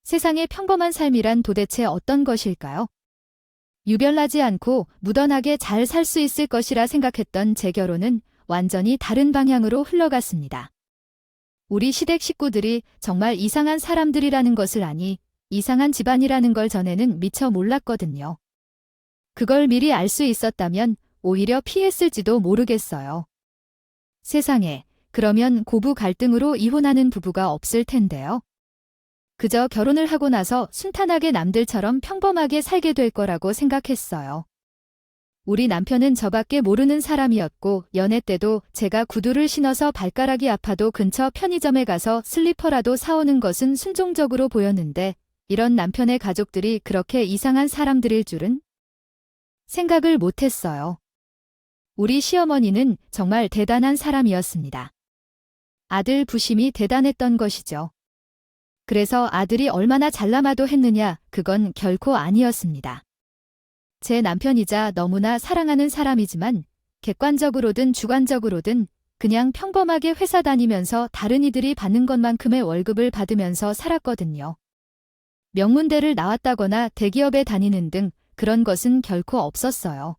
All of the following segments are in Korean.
세상의 평범한 삶이란 도대체 어떤 것일까요? 유별나지 않고 무던하게 잘 살 수 있을 것이라 생각했던 제 결혼은 완전히 다른 방향으로 흘러갔습니다. 우리 시댁 식구들이 정말 이상한 사람들이라는 것을 아니 이상한 집안이라는 걸 전에는 미처 몰랐거든요. 그걸 미리 알 수 있었다면 오히려 피했을지도 모르겠어요. 세상에, 그러면 고부 갈등으로 이혼하는 부부가 없을 텐데요. 그저 결혼을 하고 나서 순탄하게 남들처럼 평범하게 살게 될 거라고 생각했어요. 우리 남편은 저밖에 모르는 사람이었고 연애 때도 제가 구두를 신어서 발가락이 아파도 근처 편의점에 가서 슬리퍼라도 사오는 것은 순종적으로 보였는데 이런 남편의 가족들이 그렇게 이상한 사람들일 줄은 생각을 못했어요. 우리 시어머니는 정말 대단한 사람이었습니다. 아들 부심이 대단했던 것이죠. 그래서 아들이 얼마나 잘나마도 했느냐, 그건 결코 아니었습니다. 제 남편이자 너무나 사랑하는 사람이지만 객관적으로든 주관적으로든 그냥 평범하게 회사 다니면서 다른 이들이 받는 것만큼의 월급을 받으면서 살았거든요. 명문대를 나왔다거나 대기업에 다니는 등 그런 것은 결코 없었어요.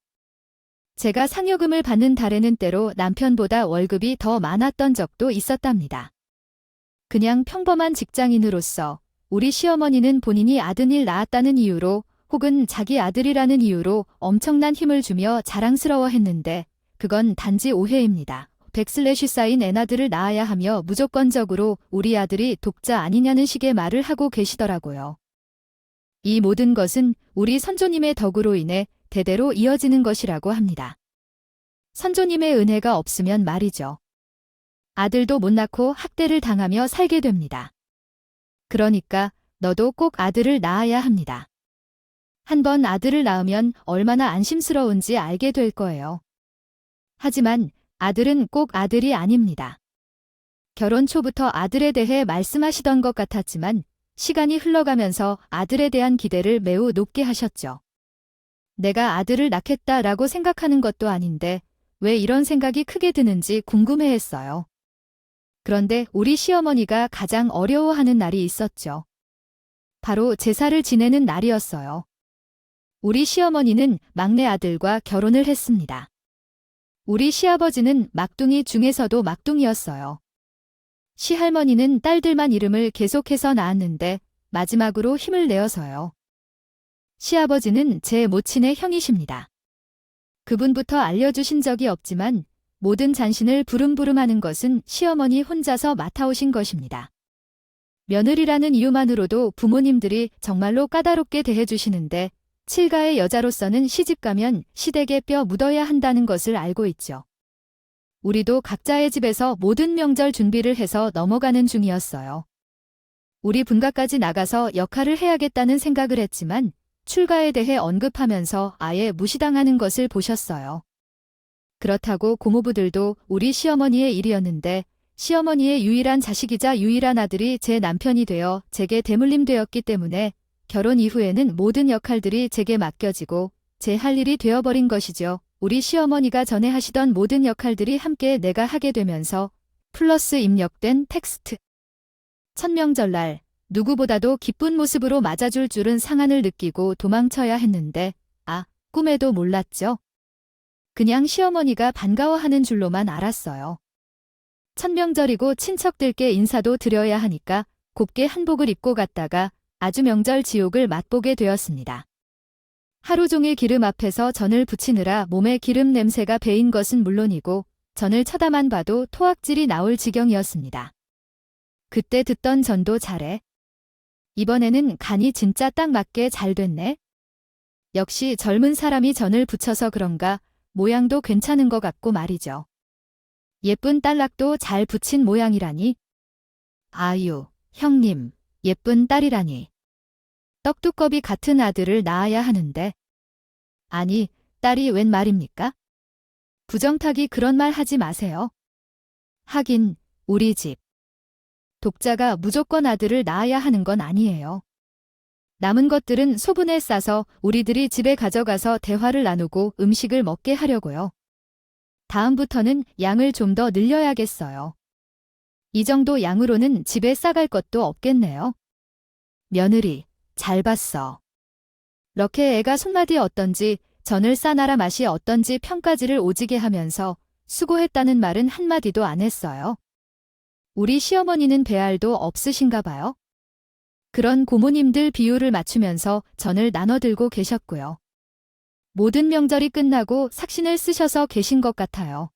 제가 상여금을 받는 달에는 때로 남편보다 월급이 더 많았던 적도 있었답니다. 그냥 평범한 직장인으로서 우리 시어머니는 본인이 아드님 낳았다는 이유로 혹은 자기 아들이라는 이유로 엄청난 힘을 주며 자랑스러워했는데 그건 단지 오해입니다. 백슬래시 쌓인 애나들을 낳아야 하며 무조건적으로 우리 아들이 독자 아니냐는 식의 말을 하고 계시더라고요. 이 모든 것은 우리 선조님의 덕으로 인해 대대로 이어지는 것이라고 합니다. 선조님의 은혜가 없으면 말이죠. 아들도 못 낳고 학대를 당하며 살게 됩니다. 그러니까 너도 꼭 아들을 낳아야 합니다. 한번 아들을 낳으면 얼마나 안심스러운지 알게 될 거예요. 하지만 아들은 꼭 아들이 아닙니다. 결혼 초부터 아들에 대해 말씀하시던 것 같았지만 시간이 흘러가면서 아들에 대한 기대를 매우 높게 하셨죠. 내가 아들을 낳겠다라고 생각하는 것도 아닌데 왜 이런 생각이 크게 드는지 궁금해했어요. 그런데 우리 시어머니가 가장 어려워하는 날이 있었죠. 바로 제사를 지내는 날이었어요. 우리 시어머니는 막내 아들과 결혼을 했습니다. 우리 시아버지는 막둥이 중에서도 막둥이였어요. 시할머니는 딸들만 이름을 계속해서 낳았는데 마지막으로 힘을 내어서요. 시아버지는 제 모친의 형이십니다. 그분부터 알려주신 적이 없지만 모든 잔신을 부름부름하는 것은 시어머니 혼자서 맡아오신 것입니다. 며느리라는 이유만으로도 부모님들이 정말로 까다롭게 대해주시는데 칠가의 여자로서는 시집가면 시댁에 뼈 묻어야 한다는 것을 알고 있죠. 우리도 각자의 집에서 모든 명절 준비를 해서 넘어가는 중이었어요. 우리 분가까지 나가서 역할을 해야겠다는 생각을 했지만 출가에 대해 언급하면서 아예 무시당하는 것을 보셨어요. 그렇다고 고모부들도 우리 시어머니의 일이었는데 시어머니의 유일한 자식이자 유일한 아들이 제 남편이 되어 제게 대물림되었기 때문에 결혼 이후에는 모든 역할들이 제게 맡겨지고 제 할 일이 되어버린 것이죠. 우리 시어머니가 전에 하시던 모든 역할들이 함께 내가 하게 되면서 플러스 입력된 텍스트. 천명절날 누구보다도 기쁜 모습으로 맞아줄 줄은 상한을 느끼고 도망쳐야 했는데 꿈에도 몰랐죠. 그냥 시어머니가 반가워하는 줄로만 알았어요. 천명절이고 친척들께 인사도 드려야 하니까 곱게 한복을 입고 갔다가 아주 명절 지옥을 맛보게 되었습니다. 하루 종일 기름 앞에서 전을 부치느라 몸에 기름 냄새가 배인 것은 물론이고 전을 쳐다만 봐도 토악질이 나올 지경이었습니다. 그때 듣던 전도 잘해. 이번에는 간이 진짜 딱 맞게 잘 됐네. 역시 젊은 사람이 전을 부쳐서 그런가 모양도 괜찮은 것 같고 말이죠. 예쁜 딸락도 잘 붙인 모양이라니. 아유, 형님, 예쁜 딸이라니. 떡두꺼비 같은 아들을 낳아야 하는데. 아니, 딸이 웬 말입니까? 부정타기 그런 말 하지 마세요. 하긴, 우리 집. 독자가 무조건 아들을 낳아야 하는 건 아니에요. 남은 것들은 소분에 싸서 우리들이 집에 가져가서 대화를 나누고 음식을 먹게 하려고요. 다음부터는 양을 좀 더 늘려야겠어요. 이 정도 양으로는 집에 싸갈 것도 없겠네요. 며느리, 잘 봤어. 렇게 애가 손맛이 어떤지, 전을 싸나라 맛이 어떤지 평가지를 오지게 하면서 수고했다는 말은 한마디도 안 했어요. 우리 시어머니는 배알도 없으신가 봐요. 그런 고모님들 비율을 맞추면서 전을 나눠들고 계셨고요. 모든 명절이 끝나고 삭신을 쓰셔서 계신 것 같아요.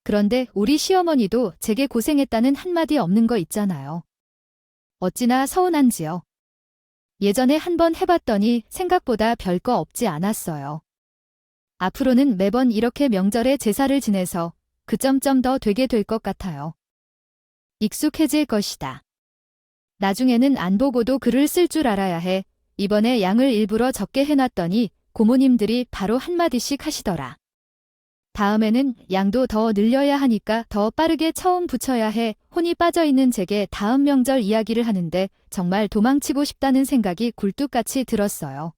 그런데 우리 시어머니도 제게 고생했다는 한마디 없는 거 있잖아요. 어찌나 서운한지요. 예전에 한번 해봤더니 생각보다 별거 없지 않았어요. 앞으로는 매번 이렇게 명절에 제사를 지내서 그 점점 더 되게 될 것 같아요. 익숙해질 것이다. 나중에는 안 보고도 글을 쓸 줄 알아야 해. 이번에 양을 일부러 적게 해놨더니 고모님들이 바로 한마디씩 하시더라. 다음에는 양도 더 늘려야 하니까 더 빠르게 처음 붙여야 해. 혼이 빠져있는 제게 다음 명절 이야기를 하는데 정말 도망치고 싶다는 생각이 굴뚝같이 들었어요.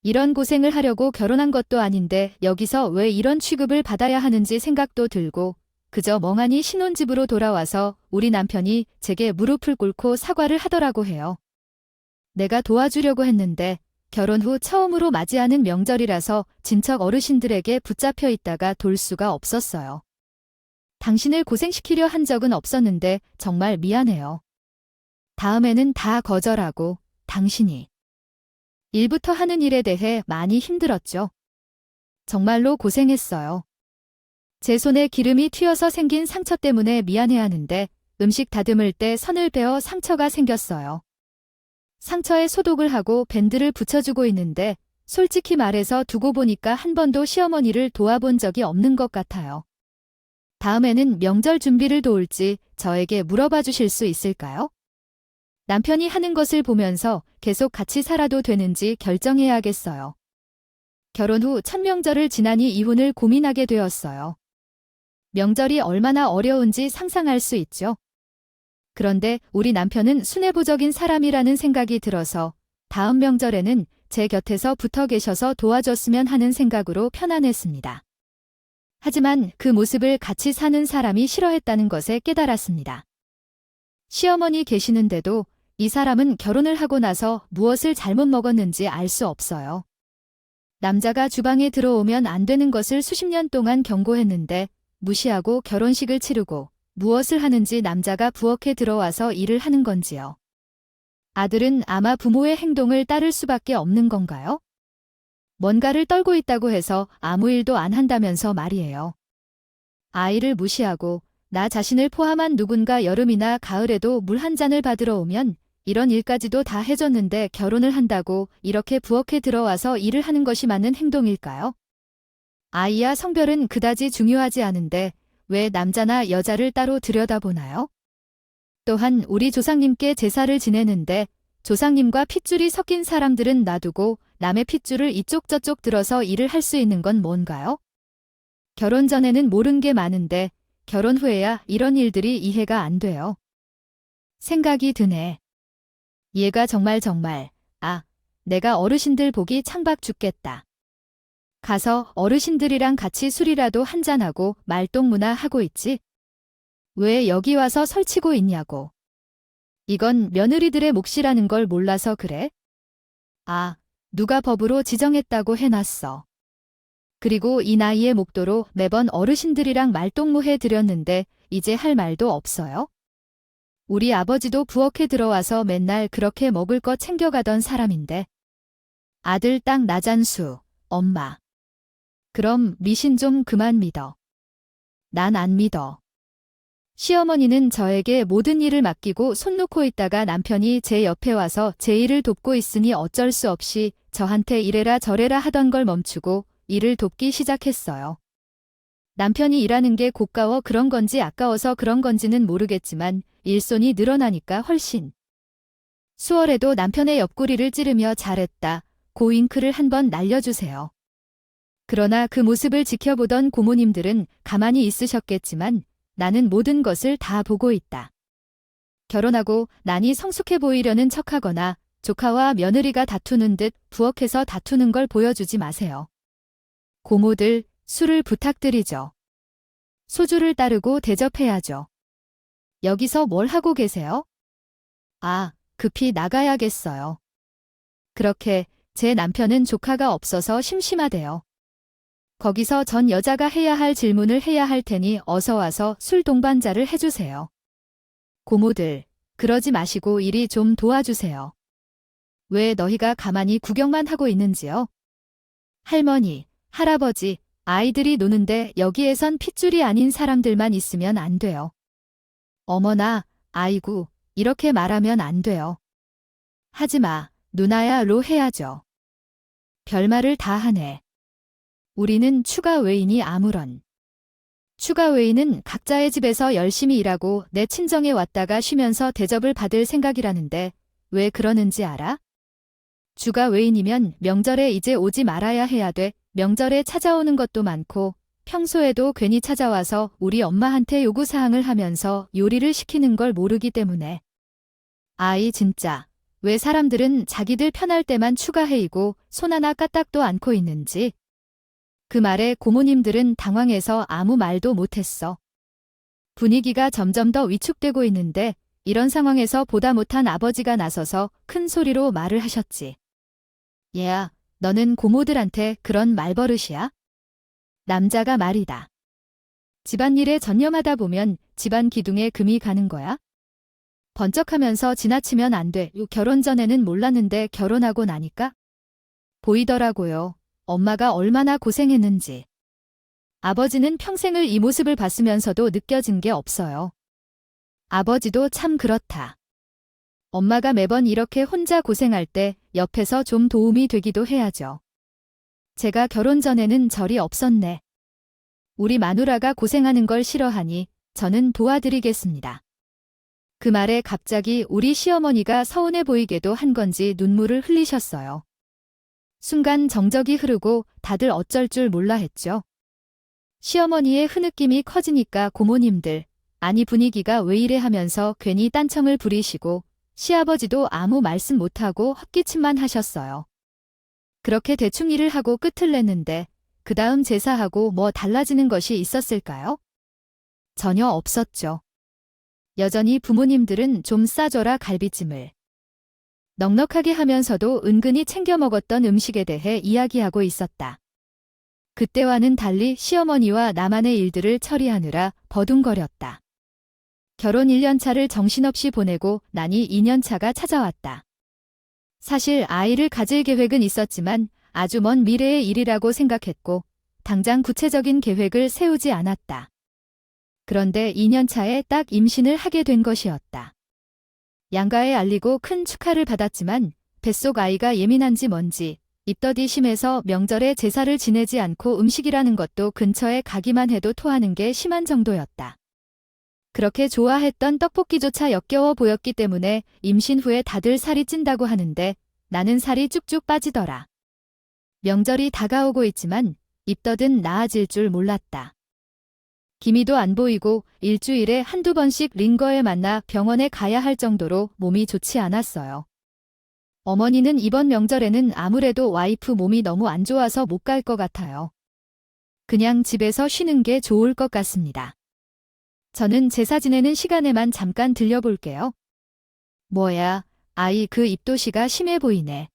이런 고생을 하려고 결혼한 것도 아닌데 여기서 왜 이런 취급을 받아야 하는지 생각도 들고 그저 멍하니 신혼집으로 돌아와서 우리 남편이 제게 무릎을 꿇고 사과를 하더라고 해요. 내가 도와주려고 했는데 결혼 후 처음으로 맞이하는 명절이라서 친척 어르신들에게 붙잡혀 있다가 돌 수가 없었어요. 당신을 고생시키려 한 적은 없었는데 정말 미안해요. 다음에는 다 거절하고 당신이 일부터 하는 일에 대해 많이 힘들었죠. 정말로 고생했어요. 제 손에 기름이 튀어서 생긴 상처 때문에 미안해하는데 음식 다듬을 때 선을 베어 상처가 생겼어요. 상처에 소독을 하고 밴드를 붙여주고 있는데 솔직히 말해서 두고 보니까 한 번도 시어머니를 도와본 적이 없는 것 같아요. 다음에는 명절 준비를 도울지 저에게 물어봐 주실 수 있을까요? 남편이 하는 것을 보면서 계속 같이 살아도 되는지 결정해야겠어요. 결혼 후 첫 명절을 지나니 이혼을 고민하게 되었어요. 명절이 얼마나 어려운지 상상할 수 있죠. 그런데 우리 남편은 순애보적인 사람이라는 생각이 들어서 다음 명절에는 제 곁에서 붙어 계셔서 도와줬으면 하는 생각으로 편안했습니다. 하지만 그 모습을 같이 사는 사람이 싫어했다는 것에 깨달았습니다. 시어머니 계시는데도 이 사람은 결혼을 하고 나서 무엇을 잘못 먹었는지 알 수 없어요. 남자가 주방에 들어오면 안 되는 것을 수십 년 동안 경고했는데 무시하고 결혼식을 치르고 무엇을 하는지 남자가 부엌에 들어와서 일을 하는 건지요. 아들은 아마 부모의 행동을 따를 수밖에 없는 건가요? 뭔가를 떨고 있다고 해서 아무 일도 안 한다면서 말이에요. 아이를 무시하고 나 자신을 포함한 누군가 여름이나 가을에도 물 한 잔을 받으러 오면 이런 일까지도 다 해줬는데 결혼을 한다고 이렇게 부엌에 들어와서 일을 하는 것이 맞는 행동일까요? 아이야 성별은 그다지 중요하지 않은데 왜 남자나 여자를 따로 들여다보나요? 또한 우리 조상님께 제사를 지내는데 조상님과 핏줄이 섞인 사람들은 놔두고 남의 핏줄을 이쪽 저쪽 들어서 일을 할 수 있는 건 뭔가요? 결혼 전에는 모른 게 많은데 결혼 후에야 이런 일들이 이해가 안 돼요. 생각이 드네. 얘가 정말 내가 어르신들 보기 창박 죽겠다. 가서 어르신들이랑 같이 술이라도 한잔하고 말똥무나 하고 있지. 왜 여기 와서 설치고 있냐고. 이건 며느리들의 몫이라는 걸 몰라서 그래? 누가 법으로 지정했다고 해놨어. 그리고 이 나이에 목도로 매번 어르신들이랑 말똥무해 드렸는데 이제 할 말도 없어요? 우리 아버지도 부엌에 들어와서 맨날 그렇게 먹을 거 챙겨가던 사람인데. 아들 딱 나잔수, 엄마. 그럼 미신 좀 그만 믿어. 난 안 믿어. 시어머니는 저에게 모든 일을 맡기고 손 놓고 있다가 남편이 제 옆에 와서 제 일을 돕고 있으니 어쩔 수 없이 저한테 이래라 저래라 하던 걸 멈추고 일을 돕기 시작했어요. 남편이 일하는 게 고가워 그런 건지 아까워서 그런 건지는 모르겠지만 일손이 늘어나니까 훨씬. 수월해도 남편의 옆구리를 찌르며 잘했다. 고윙크를 한번 날려주세요. 그러나 그 모습을 지켜보던 고모님들은 가만히 있으셨겠지만 나는 모든 것을 다 보고 있다. 결혼하고 나니 성숙해 보이려는 척하거나 조카와 며느리가 다투는 듯 부엌에서 다투는 걸 보여주지 마세요. 고모들, 술을 부탁드리죠. 소주를 따르고 대접해야죠. 여기서 뭘 하고 계세요? 급히 나가야겠어요. 그렇게 제 남편은 조카가 없어서 심심하대요. 거기서 전 여자가 해야 할 질문을 해야 할 테니 어서 와서 술 동반자를 해주세요. 고모들, 그러지 마시고 이리 좀 도와주세요. 왜 너희가 가만히 구경만 하고 있는지요? 할머니, 할아버지, 아이들이 노는데 여기에선 핏줄이 아닌 사람들만 있으면 안 돼요. 어머나, 아이고, 이렇게 말하면 안 돼요. 하지마, 누나야로 해야죠. 별말을 다 하네. 우리는 추가 외인이 아무런. 추가 외인은 각자의 집에서 열심히 일하고 내 친정에 왔다가 쉬면서 대접을 받을 생각이라는데 왜 그러는지 알아? 주가 외인이면 명절에 이제 오지 말아야 해야 돼. 명절에 찾아오는 것도 많고 평소에도 괜히 찾아와서 우리 엄마한테 요구사항을 하면서 요리를 시키는 걸 모르기 때문에. 아이 진짜 왜 사람들은 자기들 편할 때만 추가해이고 손 하나 까딱도 않고 있는지. 그 말에 고모님들은 당황해서 아무 말도 못했어. 분위기가 점점 더 위축되고 있는데 이런 상황에서 보다 못한 아버지가 나서서 큰 소리로 말을 하셨지. 얘야, 너는 고모들한테 그런 말버릇이야? 남자가 말이다. 집안일에 전념하다 보면 집안 기둥에 금이 가는 거야? 번쩍하면서 지나치면 안 돼. 결혼 전에는 몰랐는데 결혼하고 나니까 보이더라고요. 엄마가 얼마나 고생했는지. 아버지는 평생을 이 모습을 봤으면서도 느껴진 게 없어요. 아버지도 참 그렇다. 엄마가 매번 이렇게 혼자 고생할 때 옆에서 좀 도움이 되기도 해야죠. 제가 결혼 전에는 절이 없었네. 우리 마누라가 고생하는 걸 싫어하니 저는 도와드리겠습니다. 그 말에 갑자기 우리 시어머니가 서운해 보이게도 한 건지 눈물을 흘리셨어요. 순간 정적이 흐르고 다들 어쩔 줄 몰라 했죠. 시어머니의 흐느낌이 커지니까 고모님들, 아니 분위기가 왜 이래 하면서 괜히 딴청을 부리시고 시아버지도 아무 말씀 못하고 헛기침만 하셨어요. 그렇게 대충 일을 하고 끝을 냈는데 그 다음 제사하고 뭐 달라지는 것이 있었을까요? 전혀 없었죠. 여전히 부모님들은 좀 싸줘라 갈비찜을. 넉넉하게 하면서도 은근히 챙겨 먹었던 음식에 대해 이야기하고 있었다. 그때와는 달리 시어머니와 나만의 일들을 처리하느라 버둥거렸다. 결혼 1년차를 정신없이 보내고 나니 2년차가 찾아왔다. 사실 아이를 가질 계획은 있었지만 아주 먼 미래의 일이라고 생각했고 당장 구체적인 계획을 세우지 않았다. 그런데 2년차에 딱 임신을 하게 된 것이었다. 양가에 알리고 큰 축하를 받았지만 뱃속 아이가 예민한지 뭔지 입덧이 심해서 명절에 제사를 지내지 않고 음식이라는 것도 근처에 가기만 해도 토하는 게 심한 정도였다. 그렇게 좋아했던 떡볶이조차 역겨워 보였기 때문에 임신 후에 다들 살이 찐다고 하는데 나는 살이 쭉쭉 빠지더라. 명절이 다가오고 있지만 입덧은 나아질 줄 몰랐다. 기미도 안 보이고 일주일에 한두 번씩 링거에 만나 병원에 가야 할 정도로 몸이 좋지 않았어요. 어머니는 이번 명절에는 아무래도 와이프 몸이 너무 안 좋아서 못 갈 것 같아요. 그냥 집에서 쉬는 게 좋을 것 같습니다. 저는 제사 지내는 시간에만 잠깐 들려볼게요. 뭐야, 아이 그 입도시가 심해 보이네.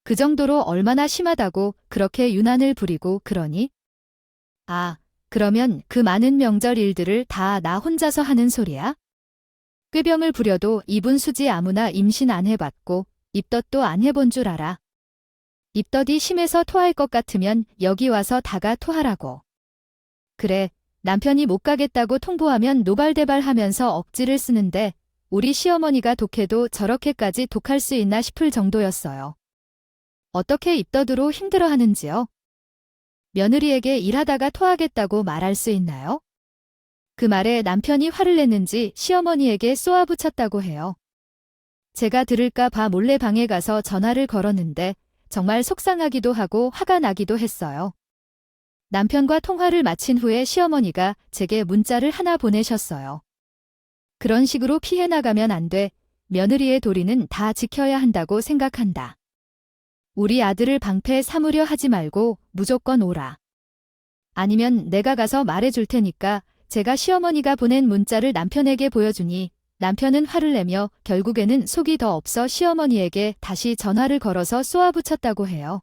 그 정도로 얼마나 심하다고 그렇게 유난을 부리고 그러니? 아, 그러면 그 많은 명절 일들을 다 나 혼자서 하는 소리야? 꾀병을 부려도 이분 수지 아무나 임신 안 해봤고 입덧도 안 해본 줄 알아. 입덧이 심해서 토할 것 같으면 여기 와서 다가 토하라고. 그래, 남편이 못 가겠다고 통보하면 노발대발하면서 억지를 쓰는데 우리 시어머니가 독해도 저렇게까지 독할 수 있나 싶을 정도였어요. 어떻게 입덧으로 힘들어하는지요? 며느리에게 일하다가 토하겠다고 말할 수 있나요? 그 말에 남편이 화를 냈는지 시어머니에게 쏘아붙였다고 해요. 제가 들을까 봐 몰래 방에 가서 전화를 걸었는데 정말 속상하기도 하고 화가 나기도 했어요. 남편과 통화를 마친 후에 시어머니가 제게 문자를 하나 보내셨어요. 그런 식으로 피해 나가면 안 돼. 며느리의 도리는 다 지켜야 한다고 생각한다. 우리 아들을 방패 삼으려 하지 말고 무조건 오라. 아니면 내가 가서 말해줄 테니까 제가 시어머니가 보낸 문자를 남편에게 보여주니 남편은 화를 내며 결국에는 속이 더 없어 시어머니에게 다시 전화를 걸어서 쏘아붙였다고 해요.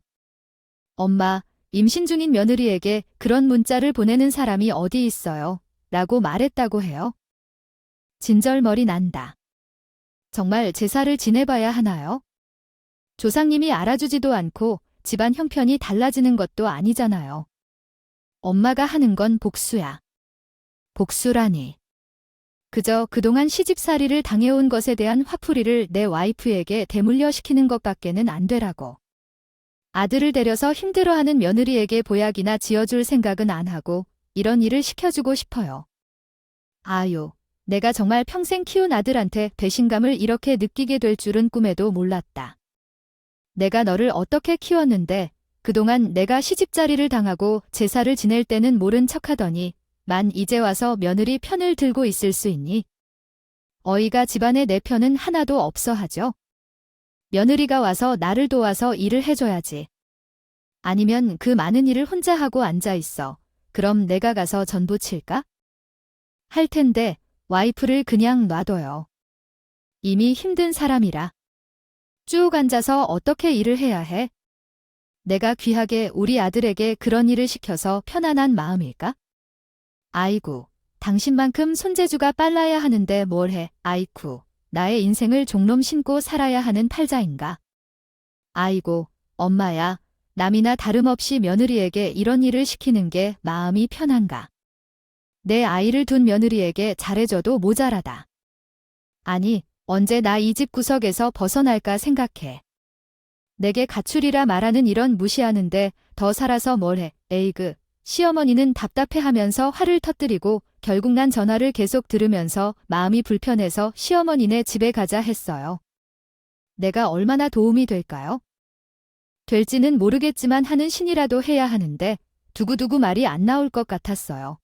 엄마, 임신 중인 며느리에게 그런 문자를 보내는 사람이 어디 있어요? 라고 말했다고 해요. 진절머리 난다. 정말 제사를 지내봐야 하나요? 조상님이 알아주지도 않고 집안 형편이 달라지는 것도 아니잖아요. 엄마가 하는 건 복수야. 복수라니. 그저 그동안 시집살이를 당해온 것에 대한 화풀이를 내 와이프에게 대물려시키는 것밖에는 안 되라고. 아들을 데려서 힘들어하는 며느리에게 보약이나 지어줄 생각은 안 하고 이런 일을 시켜주고 싶어요. 아유, 내가 정말 평생 키운 아들한테 배신감을 이렇게 느끼게 될 줄은 꿈에도 몰랐다. 내가 너를 어떻게 키웠는데 그동안 내가 시집살이를 당하고 제사를 지낼 때는 모른 척하더니 만 이제 와서 며느리 편을 들고 있을 수 있니? 어이가 집안에 내 편은 하나도 없어 하죠. 며느리가 와서 나를 도와서 일을 해줘야지. 아니면 그 많은 일을 혼자 하고 앉아 있어. 그럼 내가 가서 전부 칠까? 할 텐데 와이프를 그냥 놔둬요. 이미 힘든 사람이라. 쭉 앉아서 어떻게 일을 해야 해? 내가 귀하게 우리 아들에게 그런 일을 시켜서 편안한 마음일까? 아이고, 당신만큼 손재주가 빨라야 하는데 뭘 해, 아이쿠. 나의 인생을 종놈 신고 살아야 하는 팔자인가? 아이고, 엄마야, 남이나 다름없이 며느리에게 이런 일을 시키는 게 마음이 편한가? 내 아이를 둔 며느리에게 잘해줘도 모자라다. 아니, 언제 나 이 집 구석에서 벗어날까 생각해. 내게 가출이라 말하는 이런 무시하는데 더 살아서 뭘 해, 에이그. 시어머니는 답답해하면서 화를 터뜨리고 결국 난 전화를 계속 들으면서 마음이 불편해서 시어머니네 집에 가자 했어요. 내가 얼마나 도움이 될까요? 될지는 모르겠지만 하는 신이라도 해야 하는데 두고두고 말이 안 나올 것 같았어요.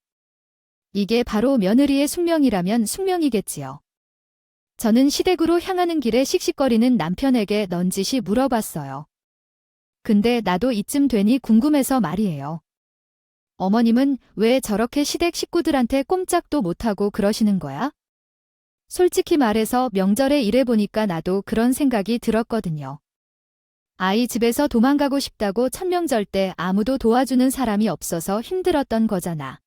이게 바로 며느리의 숙명이라면 숙명이겠지요. 저는 시댁으로 향하는 길에 씩씩거리는 남편에게 넌지시 물어봤어요. 근데 나도 이쯤 되니 궁금해서 말이에요. 어머님은 왜 저렇게 시댁 식구들한테 꼼짝도 못하고 그러시는 거야? 솔직히 말해서 명절에 일해보니까 나도 그런 생각이 들었거든요. 아이 집에서 도망가고 싶다고 천명절 때 아무도 도와주는 사람이 없어서 힘들었던 거잖아.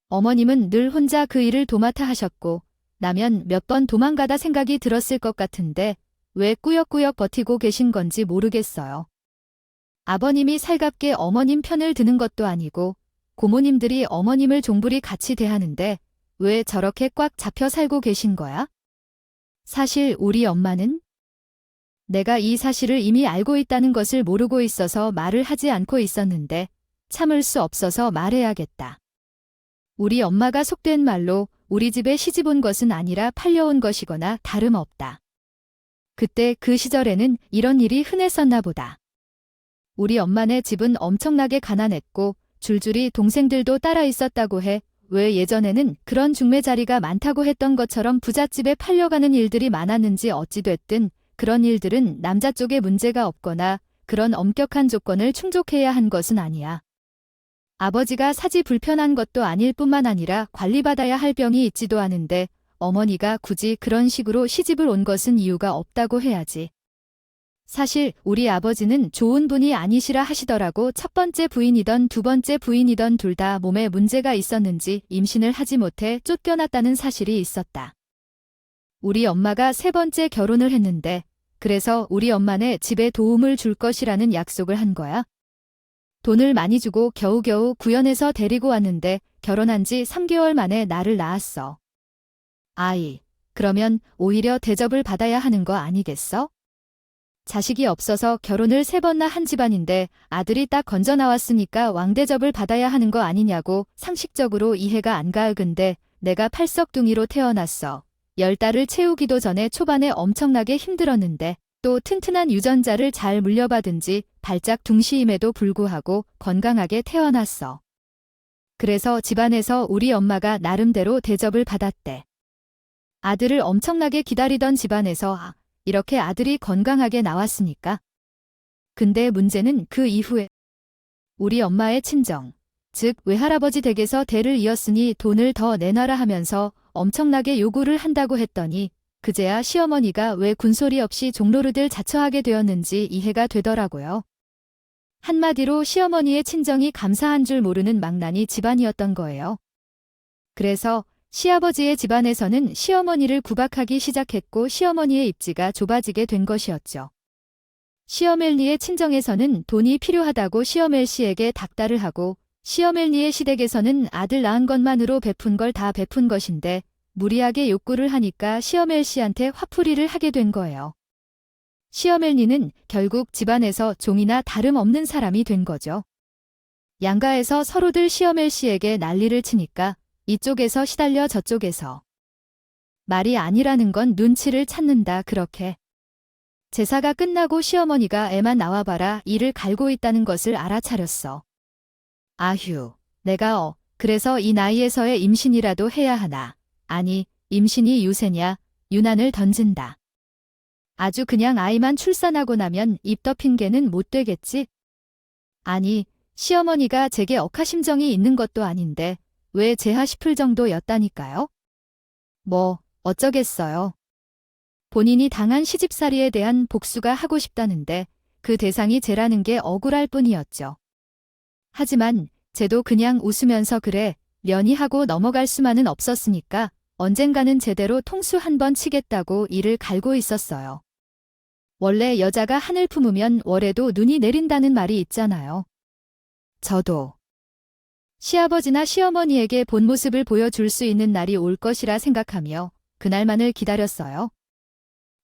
어머님은 늘 혼자 그 일을 도맡아 하셨고 나면 몇 번 도망가다 생각이 들었을 것 같은데 왜 꾸역꾸역 버티고 계신 건지 모르겠어요. 아버님이 살갑게 어머님 편을 드는 것도 아니고 고모님들이 어머님을 종부리 같이 대하는데 왜 저렇게 꽉 잡혀 살고 계신 거야? 사실 우리 엄마는 내가 이 사실을 이미 알고 있다는 것을 모르고 있어서 말을 하지 않고 있었는데 참을 수 없어서 말해야겠다. 우리 엄마가 속된 말로 우리 집에 시집 온 것은 아니라 팔려온 것이거나 다름없다. 그때 그 시절에는 이런 일이 흔했었나 보다. 우리 엄마네 집은 엄청나게 가난했고 줄줄이 동생들도 따라 있었다고 해. 왜 예전에는 그런 중매 자리가 많다고 했던 것처럼 부잣집에 팔려가는 일들이 많았는지 어찌됐든 그런 일들은 남자 쪽에 문제가 없거나 그런 엄격한 조건을 충족해야 한 것은 아니야. 아버지가 사지 불편한 것도 아닐 뿐만 아니라 관리받아야 할 병이 있지도 않은데 어머니가 굳이 그런 식으로 시집을 온 것은 이유가 없다고 해야지. 사실 우리 아버지는 좋은 분이 아니시라 하시더라고. 첫 번째 부인이던 두 번째 부인이던 둘 다 몸에 문제가 있었는지 임신을 하지 못해 쫓겨났다는 사실이 있었다. 우리 엄마가 세 번째 결혼을 했는데 그래서 우리 엄마네 집에 도움을 줄 것이라는 약속을 한 거야. 돈을 많이 주고 겨우겨우 구현해서 데리고 왔는데 결혼한 지 3개월 만에 나를 낳았어. 아이, 그러면 오히려 대접을 받아야 하는 거 아니겠어? 자식이 없어서 결혼을 3번나 한 집안인데 아들이 딱 건져 나왔으니까 왕대접을 받아야 하는 거 아니냐고 상식적으로 이해가 안 가. 근데 내가 팔석둥이로 태어났어. 10달을 채우기도 전에 초반에 엄청나게 힘들었는데 또 튼튼한 유전자를 잘 물려받은 지 발작 둥시임에도 불구하고 건강하게 태어났어. 그래서 집안에서 우리 엄마가 나름대로 대접을 받았대. 아들을 엄청나게 기다리던 집안에서 이렇게 아들이 건강하게 나왔으니까. 근데 문제는 그 이후에 우리 엄마의 친정, 즉 외할아버지 댁에서 대를 이었으니 돈을 더 내놔라 하면서 엄청나게 요구를 한다고 했더니 그제야 시어머니가 왜 군소리 없이 종로르들 자처하게 되었는지 이해가 되더라고요. 한마디로 시어머니의 친정이 감사한 줄 모르는 망나니 집안이었던 거예요. 그래서 시아버지의 집안에서는 시어머니를 구박하기 시작했고 시어머니의 입지가 좁아지게 된 것이었죠. 시어멜니의 친정에서는 돈이 필요하다고 시어멜 씨에게 닥달을 하고 시어멜니의 시댁에서는 아들 낳은 것만으로 베푼 걸 다 베푼 것인데 무리하게 욕구를 하니까 시어멜 씨한테 화풀이를 하게 된 거예요. 시어멜니는 결국 집안에서 종이나 다름없는 사람이 된 거죠. 양가에서 서로들 시어멜 씨에게 난리를 치니까 이쪽에서 시달려 저쪽에서. 말이 아니라는 건 눈치를 찾는다 그렇게. 제사가 끝나고 시어머니가 애만 나와봐라 이를 갈고 있다는 것을 알아차렸어. 아휴, 내가 그래서 이 나이에서의 임신이라도 해야 하나. 아니, 임신이 유세냐, 유난을 던진다. 아주 그냥 아이만 출산하고 나면 입 덮인 개는 못 되겠지? 아니, 시어머니가 제게 억하심정이 있는 것도 아닌데 왜 제하 싶을 정도였다니까요? 뭐, 어쩌겠어요. 본인이 당한 시집살이에 대한 복수가 하고 싶다는데 그 대상이 쟤라는 게 억울할 뿐이었죠. 하지만 쟤도 그냥 웃으면서 그래, 면이하고 넘어갈 수만은 없었으니까 언젠가는 제대로 통수 한 번 치겠다고 이를 갈고 있었어요. 원래 여자가 한을 품으면 월에도 눈이 내린다는 말이 있잖아요. 저도 시아버지나 시어머니에게 본 모습을 보여줄 수 있는 날이 올 것이라 생각하며 그날만을 기다렸어요.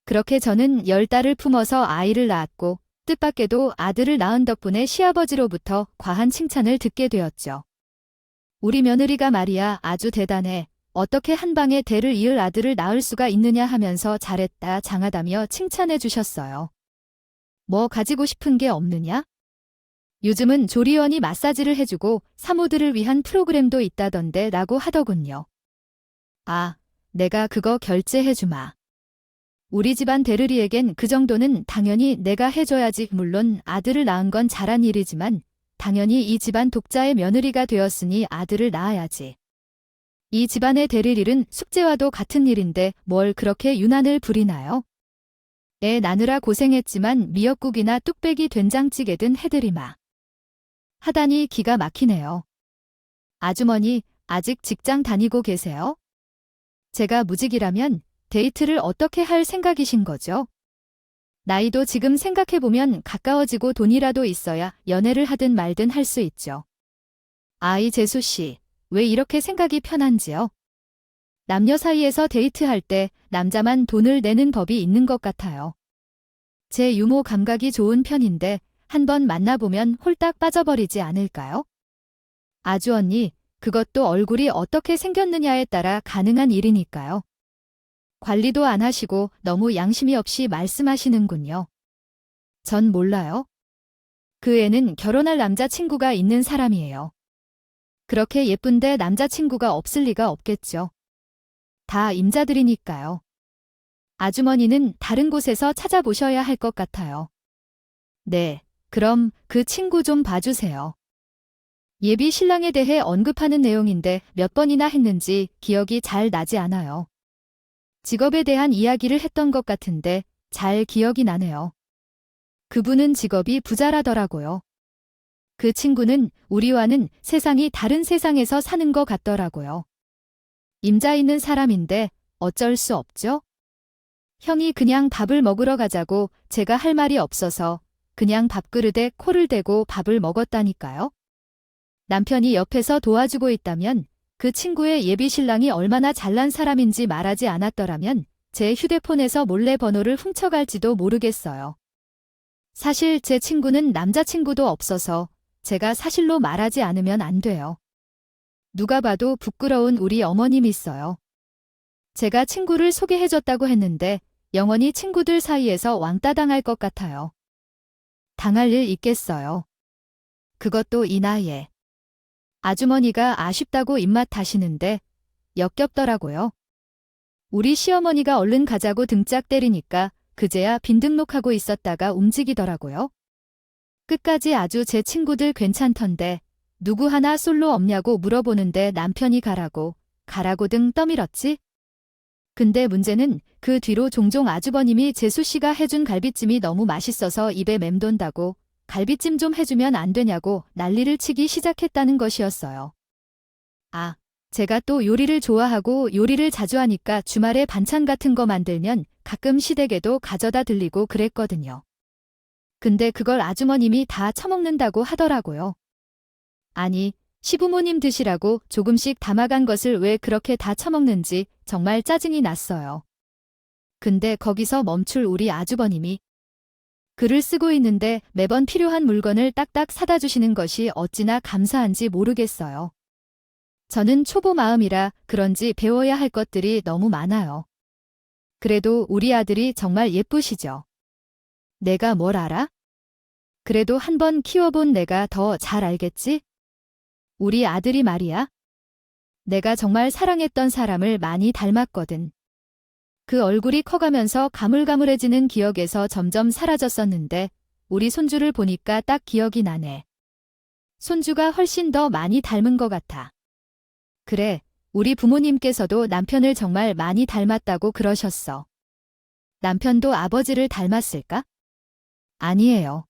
그렇게 저는 10달을 품어서 아이를 낳았고 뜻밖에도 아들을 낳은 덕분에 시아버지로부터 과한 칭찬을 듣게 되었죠. 우리 며느리가 말이야 아주 대단해. 어떻게 한 방에 대를 이을 아들을 낳을 수가 있느냐 하면서 잘했다 장하다며 칭찬해 주셨어요. 뭐 가지고 싶은 게 없느냐? 요즘은 조리원이 마사지를 해주고 사모들을 위한 프로그램도 있다던데 라고 하더군요. 아, 내가 그거 결제해주마. 우리 집안 대르리에겐 그 정도는 당연히 내가 해줘야지. 물론 아들을 낳은 건 잘한 일이지만 당연히 이 집안 독자의 며느리가 되었으니 아들을 낳아야지. 이 집안의 대리일은 숙제와도 같은 일인데 뭘 그렇게 유난을 부리나요? 애 낳느라 고생했지만 미역국이나 뚝배기 된장찌개든 해드리마. 하다니 기가 막히네요. 아주머니, 아직 직장 다니고 계세요? 제가 무직이라면 데이트를 어떻게 할 생각이신 거죠? 나이도 지금 생각해보면 가까워지고 돈이라도 있어야 연애를 하든 말든 할 수 있죠. 아이 재수 씨, 왜 이렇게 생각이 편한지요? 남녀 사이에서 데이트할 때 남자만 돈을 내는 법이 있는 것 같아요. 제 유머 감각이 좋은 편인데 한번 만나보면 홀딱 빠져버리지 않을까요? 아주 언니, 그것도 얼굴이 어떻게 생겼느냐에 따라 가능한 일이니까요. 관리도 안 하시고 너무 양심이 없이 말씀하시는군요. 전 몰라요. 그 애는 결혼할 남자친구가 있는 사람이에요. 그렇게 예쁜데 남자친구가 없을 리가 없겠죠. 다 임자들이니까요. 아주머니는 다른 곳에서 찾아보셔야 할 것 같아요. 네, 그럼 그 친구 좀 봐주세요. 예비 신랑에 대해 언급하는 내용인데 몇 번이나 했는지 기억이 잘 나지 않아요. 직업에 대한 이야기를 했던 것 같은데 잘 기억이 나네요. 그분은 직업이 부자라더라고요. 그 친구는 우리와는 세상이 다른 세상에서 사는 것 같더라고요. 임자 있는 사람인데 어쩔 수 없죠? 형이 그냥 밥을 먹으러 가자고 제가 할 말이 없어서 그냥 밥그릇에 코를 대고 밥을 먹었다니까요. 남편이 옆에서 도와주고 있다면 그 친구의 예비 신랑이 얼마나 잘난 사람인지 말하지 않았더라면 제 휴대폰에서 몰래 번호를 훔쳐갈지도 모르겠어요. 사실 제 친구는 남자친구도 없어서 제가 사실로 말하지 않으면 안 돼요. 누가 봐도 부끄러운 우리 어머님 있어요. 제가 친구를 소개해줬다고 했는데 영원히 친구들 사이에서 왕따 당할 것 같아요. 당할 일 있겠어요. 그것도 이 나이에. 아주머니가 아쉽다고 입맛 다시는데 역겹더라고요. 우리 시어머니가 얼른 가자고 등짝 때리니까 그제야 빈등록하고 있었다가 움직이더라고요. 끝까지 아주 제 친구들 괜찮던데 누구 하나 솔로 없냐고 물어보는데 남편이 가라고 가라고등 떠밀었지? 근데 문제는 그 뒤로 종종 아주버님이 재수씨가 해준 갈비찜이 너무 맛있어서 입에 맴돈다고 갈비찜 좀 해주면 안 되냐고 난리를 치기 시작했다는 것이었어요. 아, 제가 또 요리를 좋아하고 요리를 자주 하니까 주말에 반찬 같은 거 만들면 가끔 시댁에도 가져다 드리고 그랬거든요. 근데 그걸 아주머님이 다 처먹는다고 하더라고요. 아니, 시부모님 드시라고 조금씩 담아간 것을 왜 그렇게 다 처먹는지 정말 짜증이 났어요. 근데 거기서 멈출 우리 아주버님이 글을 쓰고 있는데 매번 필요한 물건을 딱딱 사다 주시는 것이 어찌나 감사한지 모르겠어요. 저는 초보 마음이라 그런지 배워야 할 것들이 너무 많아요. 그래도 우리 아들이 정말 예쁘시죠? 내가 뭘 알아? 그래도 한번 키워본 내가 더 잘 알겠지? 우리 아들이 말이야. 내가 정말 사랑했던 사람을 많이 닮았거든. 그 얼굴이 커가면서 가물가물해지는 기억에서 점점 사라졌었는데 우리 손주를 보니까 딱 기억이 나네. 손주가 훨씬 더 많이 닮은 것 같아. 그래, 우리 부모님께서도 남편을 정말 많이 닮았다고 그러셨어. 남편도 아버지를 닮았을까? 아니에요.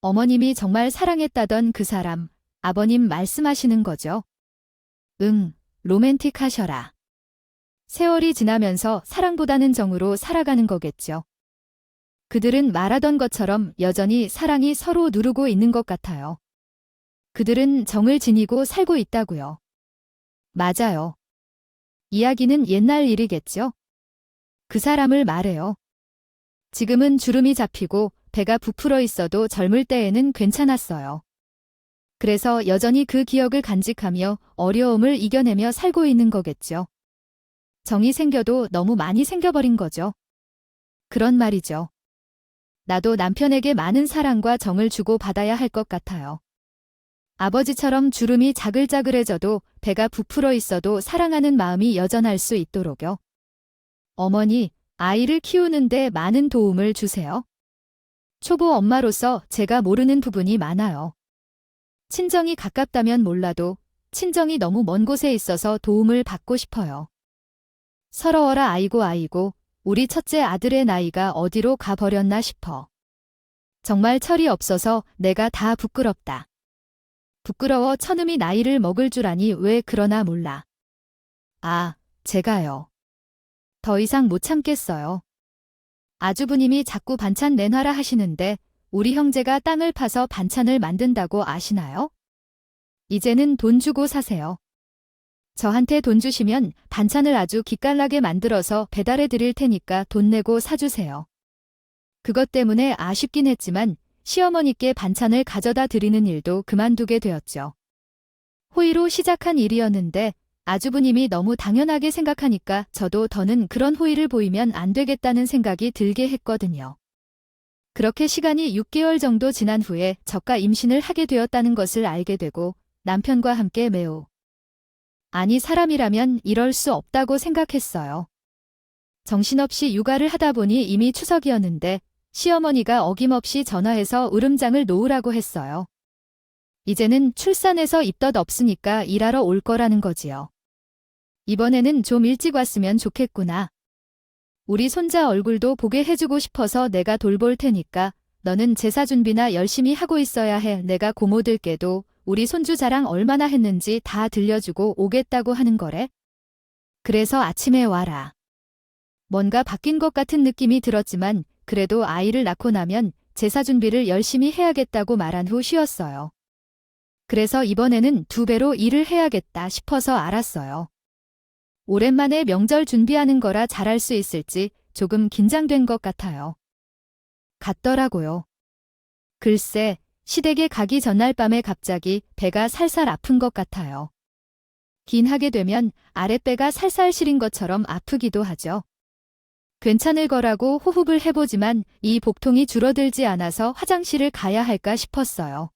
어머님이 정말 사랑했다던 그 사람, 아버님 말씀하시는 거죠? 응, 로맨틱하셔라. 세월이 지나면서 사랑보다는 정으로 살아가는 거겠죠. 그들은 말하던 것처럼 여전히 사랑이 서로 누르고 있는 것 같아요. 그들은 정을 지니고 살고 있다고요. 맞아요. 이야기는 옛날 일이겠죠? 그 사람을 말해요. 지금은 주름이 잡히고 배가 부풀어 있어도 젊을 때에는 괜찮았어요. 그래서 여전히 그 기억을 간직하며 어려움을 이겨내며 살고 있는 거겠죠. 정이 생겨도 너무 많이 생겨버린 거죠. 그런 말이죠. 나도 남편에게 많은 사랑과 정을 주고 받아야 할 것 같아요. 아버지처럼 주름이 자글자글해져도 배가 부풀어 있어도 사랑하는 마음이 여전할 수 있도록요. 어머니, 아이를 키우는데 많은 도움을 주세요. 초보 엄마로서 제가 모르는 부분이 많아요. 친정이 가깝다면 몰라도 친정이 너무 먼 곳에 있어서 도움을 받고 싶어요. 서러워라 아이고 아이고, 우리 첫째 아들의 나이가 어디로 가버렸나 싶어. 정말 철이 없어서 내가 다 부끄럽다. 부끄러워 처놈이 나이를 먹을 줄 아니 왜 그러나 몰라. 아, 제가요. 더 이상 못 참겠어요. 아주부님이 자꾸 반찬 내놔라 하시는데 우리 형제가 땅을 파서 반찬을 만든다고 아시나요? 이제는 돈 주고 사세요. 저한테 돈 주시면 반찬을 아주 기깔나게 만들어서 배달해 드릴 테니까 돈 내고 사주세요. 그것 때문에 아쉽긴 했지만 시어머니께 반찬을 가져다 드리는 일도 그만두게 되었죠. 호의로 시작한 일이었는데 아주부님이 너무 당연하게 생각하니까 저도 더는 그런 호의를 보이면 안 되겠다는 생각이 들게 했거든요. 그렇게 시간이 6개월 정도 지난 후에 저가 임신을 하게 되었다는 것을 알게 되고 남편과 함께 매우 아니 사람이라면 이럴 수 없다고 생각했어요. 정신없이 육아를 하다 보니 이미 추석이었는데 시어머니가 어김없이 전화해서 으름장을 놓으라고 했어요. 이제는 출산해서 입덧 없으니까 일하러 올 거라는 거지요. 이번에는 좀 일찍 왔으면 좋겠구나. 우리 손자 얼굴도 보게 해주고 싶어서 내가 돌볼 테니까 너는 제사 준비나 열심히 하고 있어야 해. 내가 고모들께도 우리 손주 자랑 얼마나 했는지 다 들려주고 오겠다고 하는 거래. 그래서 아침에 와라. 뭔가 바뀐 것 같은 느낌이 들었지만 그래도 아이를 낳고 나면 제사 준비를 열심히 해야겠다고 말한 후 쉬었어요. 그래서 이번에는 2배로 일을 해야겠다 싶어서 알았어요. 오랜만에 명절 준비하는 거라 잘할 수 있을지 조금 긴장된 것 같아요. 같더라고요. 글쎄, 시댁에 가기 전날 밤에 갑자기 배가 살살 아픈 것 같아요. 긴 하게 되면 아랫배가 살살 시린 것처럼 아프기도 하죠. 괜찮을 거라고 호흡을 해보지만 이 복통이 줄어들지 않아서 화장실을 가야 할까 싶었어요.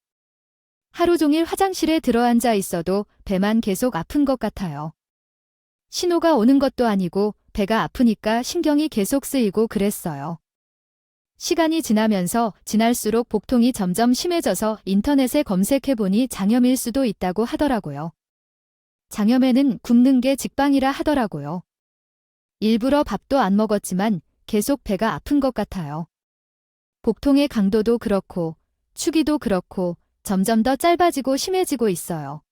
하루 종일 화장실에 들어앉아 있어도 배만 계속 아픈 것 같아요. 신호가 오는 것도 아니고 배가 아프니까 신경이 계속 쓰이고 그랬어요. 시간이 지나면서 지날수록 복통이 점점 심해져서 인터넷에 검색해보니 장염일 수도 있다고 하더라고요. 장염에는 굶는 게 직방이라 하더라고요. 일부러 밥도 안 먹었지만 계속 배가 아픈 것 같아요. 복통의 강도도 그렇고 추기도 그렇고 점점 더 짧아지고 심해지고 있어요.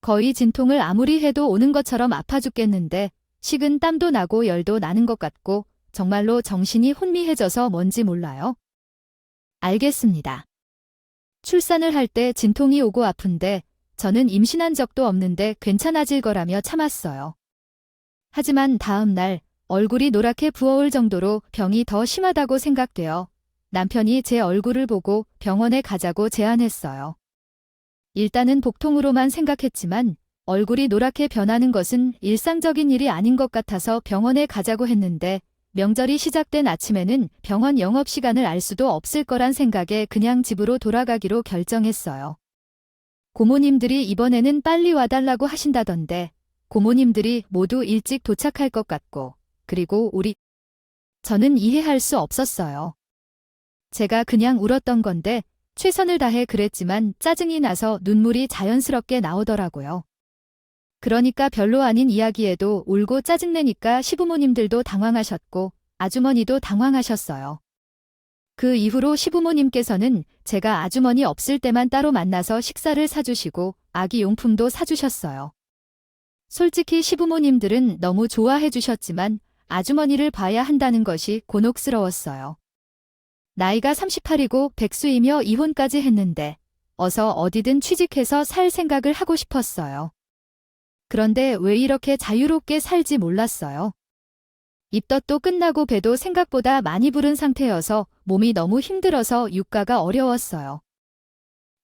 거의 진통을 아무리 해도 오는 것처럼 아파 죽겠는데 식은 땀도 나고 열도 나는 것 같고 정말로 정신이 혼미해져서 뭔지 몰라요. 알겠습니다. 출산을 할 때 진통이 오고 아픈데 저는 임신한 적도 없는데 괜찮아질 거라며 참았어요. 하지만 다음 날 얼굴이 노랗게 부어올 정도로 병이 더 심하다고 생각되어 남편이 제 얼굴을 보고 병원에 가자고 제안했어요. 일단은 복통으로만 생각했지만 얼굴이 노랗게 변하는 것은 일상적인 일이 아닌 것 같아서 병원에 가자고 했는데 명절이 시작된 아침에는 병원 영업시간을 알 수도 없을 거란 생각에 그냥 집으로 돌아가기로 결정했어요. 고모님들이 이번에는 빨리 와달라고 하신다던데 고모님들이 모두 일찍 도착할 것 같고 그리고 저는 이해할 수 없었어요. 제가 그냥 울었던 건데 최선을 다해 그랬지만 짜증이 나서 눈물이 자연스럽게 나오더라고요. 그러니까 별로 아닌 이야기에도 울고 짜증내니까 시부모님들도 당황하셨고 아주머니도 당황하셨어요. 그 이후로 시부모님께서는 제가 아주머니 없을 때만 따로 만나서 식사를 사주시고 아기 용품도 사주셨어요. 솔직히 시부모님들은 너무 좋아해 주셨지만 아주머니를 봐야 한다는 것이 곤혹스러웠어요. 나이가 38이고 백수이며 이혼까지 했는데 어서 어디든 취직해서 살 생각을 하고 싶었어요. 그런데 왜 이렇게 자유롭게 살지 몰랐어요. 입덧도 끝나고 배도 생각보다 많이 부른 상태여서 몸이 너무 힘들어서 육가가 어려웠어요.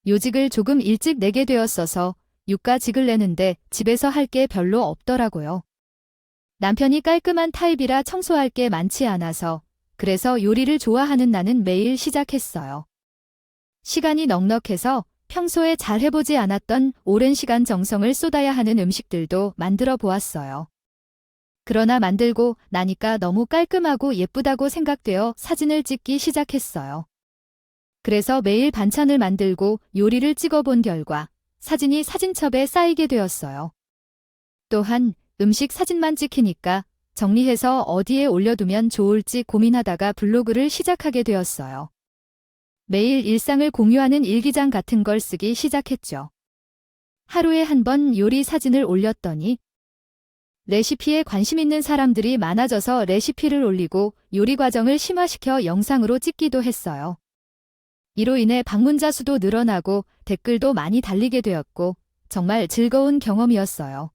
요직을 조금 일찍 내게 되었어서 육가직을 내는데 집에서 할 게 별로 없더라고요. 남편이 깔끔한 타입이라 청소할 게 많지 않아서 그래서 요리를 좋아하는 나는 매일 시작했어요. 시간이 넉넉해서 평소에 잘 해보지 않았던 오랜 시간 정성을 쏟아야 하는 음식들도 만들어 보았어요. 그러나 만들고 나니까 너무 깔끔하고 예쁘다고 생각되어 사진을 찍기 시작했어요. 그래서 매일 반찬을 만들고 요리를 찍어본 결과 사진이 사진첩에 쌓이게 되었어요. 또한 음식 사진만 찍히니까 정리해서 어디에 올려두면 좋을지 고민하다가 블로그를 시작하게 되었어요. 매일 일상을 공유하는 일기장 같은 걸 쓰기 시작했죠. 하루에 한 번 요리 사진을 올렸더니 레시피에 관심 있는 사람들이 많아져서 레시피를 올리고 요리 과정을 심화시켜 영상으로 찍기도 했어요. 이로 인해 방문자 수도 늘어나고 댓글도 많이 달리게 되었고 정말 즐거운 경험이었어요.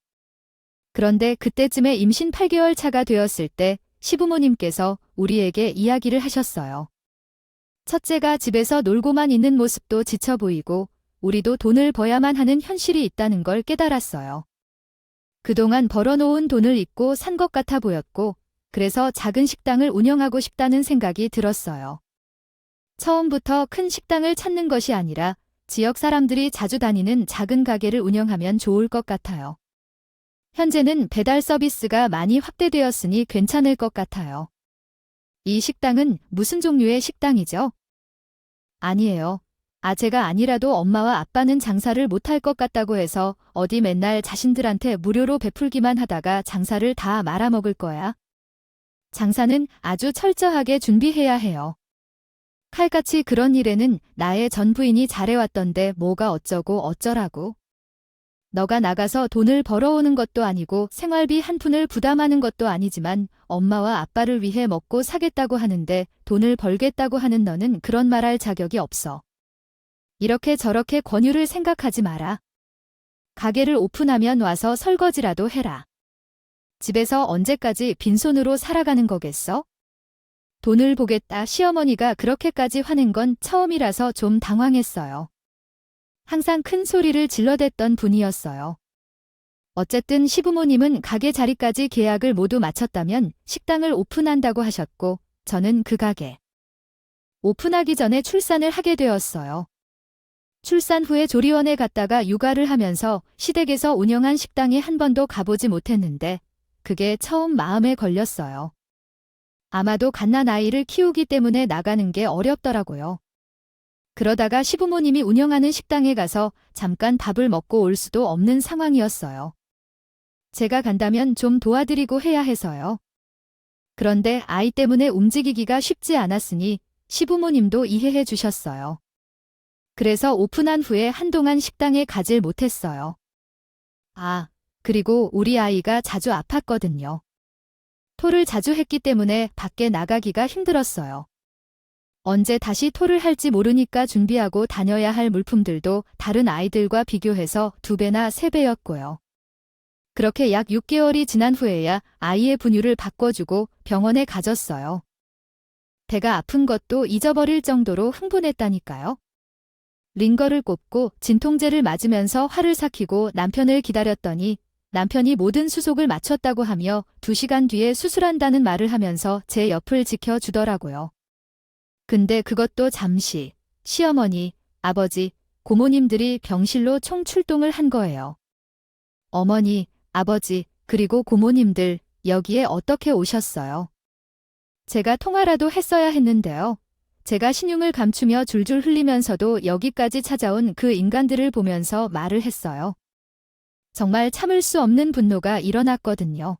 그런데 그때쯤에 임신 8개월 차가 되었을 때 시부모님께서 우리에게 이야기를 하셨어요. 첫째가 집에서 놀고만 있는 모습도 지쳐 보이고 우리도 돈을 버야만 하는 현실이 있다는 걸 깨달았어요. 그동안 벌어놓은 돈을 잊고 산 것 같아 보였고 그래서 작은 식당을 운영하고 싶다는 생각이 들었어요. 처음부터 큰 식당을 찾는 것이 아니라 지역 사람들이 자주 다니는 작은 가게를 운영하면 좋을 것 같아요. 현재는 배달 서비스가 많이 확대되었으니 괜찮을 것 같아요. 이 식당은 무슨 종류의 식당이죠? 아니에요. 제가 아니라도 엄마와 아빠는 장사를 못할 것 같다고 해서 어디 맨날 자신들한테 무료로 베풀기만 하다가 장사를 다 말아먹을 거야. 장사는 아주 철저하게 준비해야 해요. 칼같이 그런 일에는 나의 전 부인이 잘해왔던데 뭐가 어쩌고 어쩌라고. 너가 나가서 돈을 벌어오는 것도 아니고 생활비 한 푼을 부담하는 것도 아니지만 엄마와 아빠를 위해 먹고 사겠다고 하는데 돈을 벌겠다고 하는 너는 그런 말할 자격이 없어. 이렇게 저렇게 권유를 생각하지 마라. 가게를 오픈하면 와서 설거지라도 해라. 집에서 언제까지 빈손으로 살아가는 거겠어? 돈을 보겠다 시어머니가 그렇게까지 화낸 건 처음이라서 좀 당황했어요. 항상 큰 소리를 질러댔던 분이었어요. 어쨌든 시부모님은 가게 자리까지 계약을 모두 마쳤다면 식당을 오픈한다고 하셨고 저는 그 가게 오픈하기 전에 출산을 하게 되었어요. 출산 후에 조리원에 갔다가 육아를 하면서 시댁에서 운영한 식당에 한 번도 가보지 못했는데 그게 처음 마음에 걸렸어요. 아마도 갓난아이를 키우기 때문에 나가는 게 어렵더라고요. 그러다가 시부모님이 운영하는 식당에 가서 잠깐 밥을 먹고 올 수도 없는 상황이었어요. 제가 간다면 좀 도와드리고 해야 해서요. 그런데 아이 때문에 움직이기가 쉽지 않았으니 시부모님도 이해해 주셨어요. 그래서 오픈한 후에 한동안 식당에 가질 못했어요. 아, 그리고 우리 아이가 자주 아팠거든요. 토를 자주 했기 때문에 밖에 나가기가 힘들었어요. 언제 다시 토를 할지 모르니까 준비하고 다녀야 할 물품들도 다른 아이들과 비교해서 2배나 3배였고요. 그렇게 약 6개월이 지난 후에야 아이의 분유를 바꿔주고 병원에 가졌어요. 배가 아픈 것도 잊어버릴 정도로 흥분했다니까요. 링거를 꼽고 진통제를 맞으면서 화를 삭히고 남편을 기다렸더니 남편이 모든 수속을 마쳤다고 하며 2시간 뒤에 수술한다는 말을 하면서 제 옆을 지켜주더라고요. 근데 그것도 잠시 시어머니, 아버지, 고모님들이 병실로 총 출동을 한 거예요. 어머니, 아버지, 그리고 고모님들 여기에 어떻게 오셨어요? 제가 통화라도 했어야 했는데요. 제가 신용을 감추며 줄줄 흘리면서도 여기까지 찾아온 그 인간들을 보면서 말을 했어요. 정말 참을 수 없는 분노가 일어났거든요.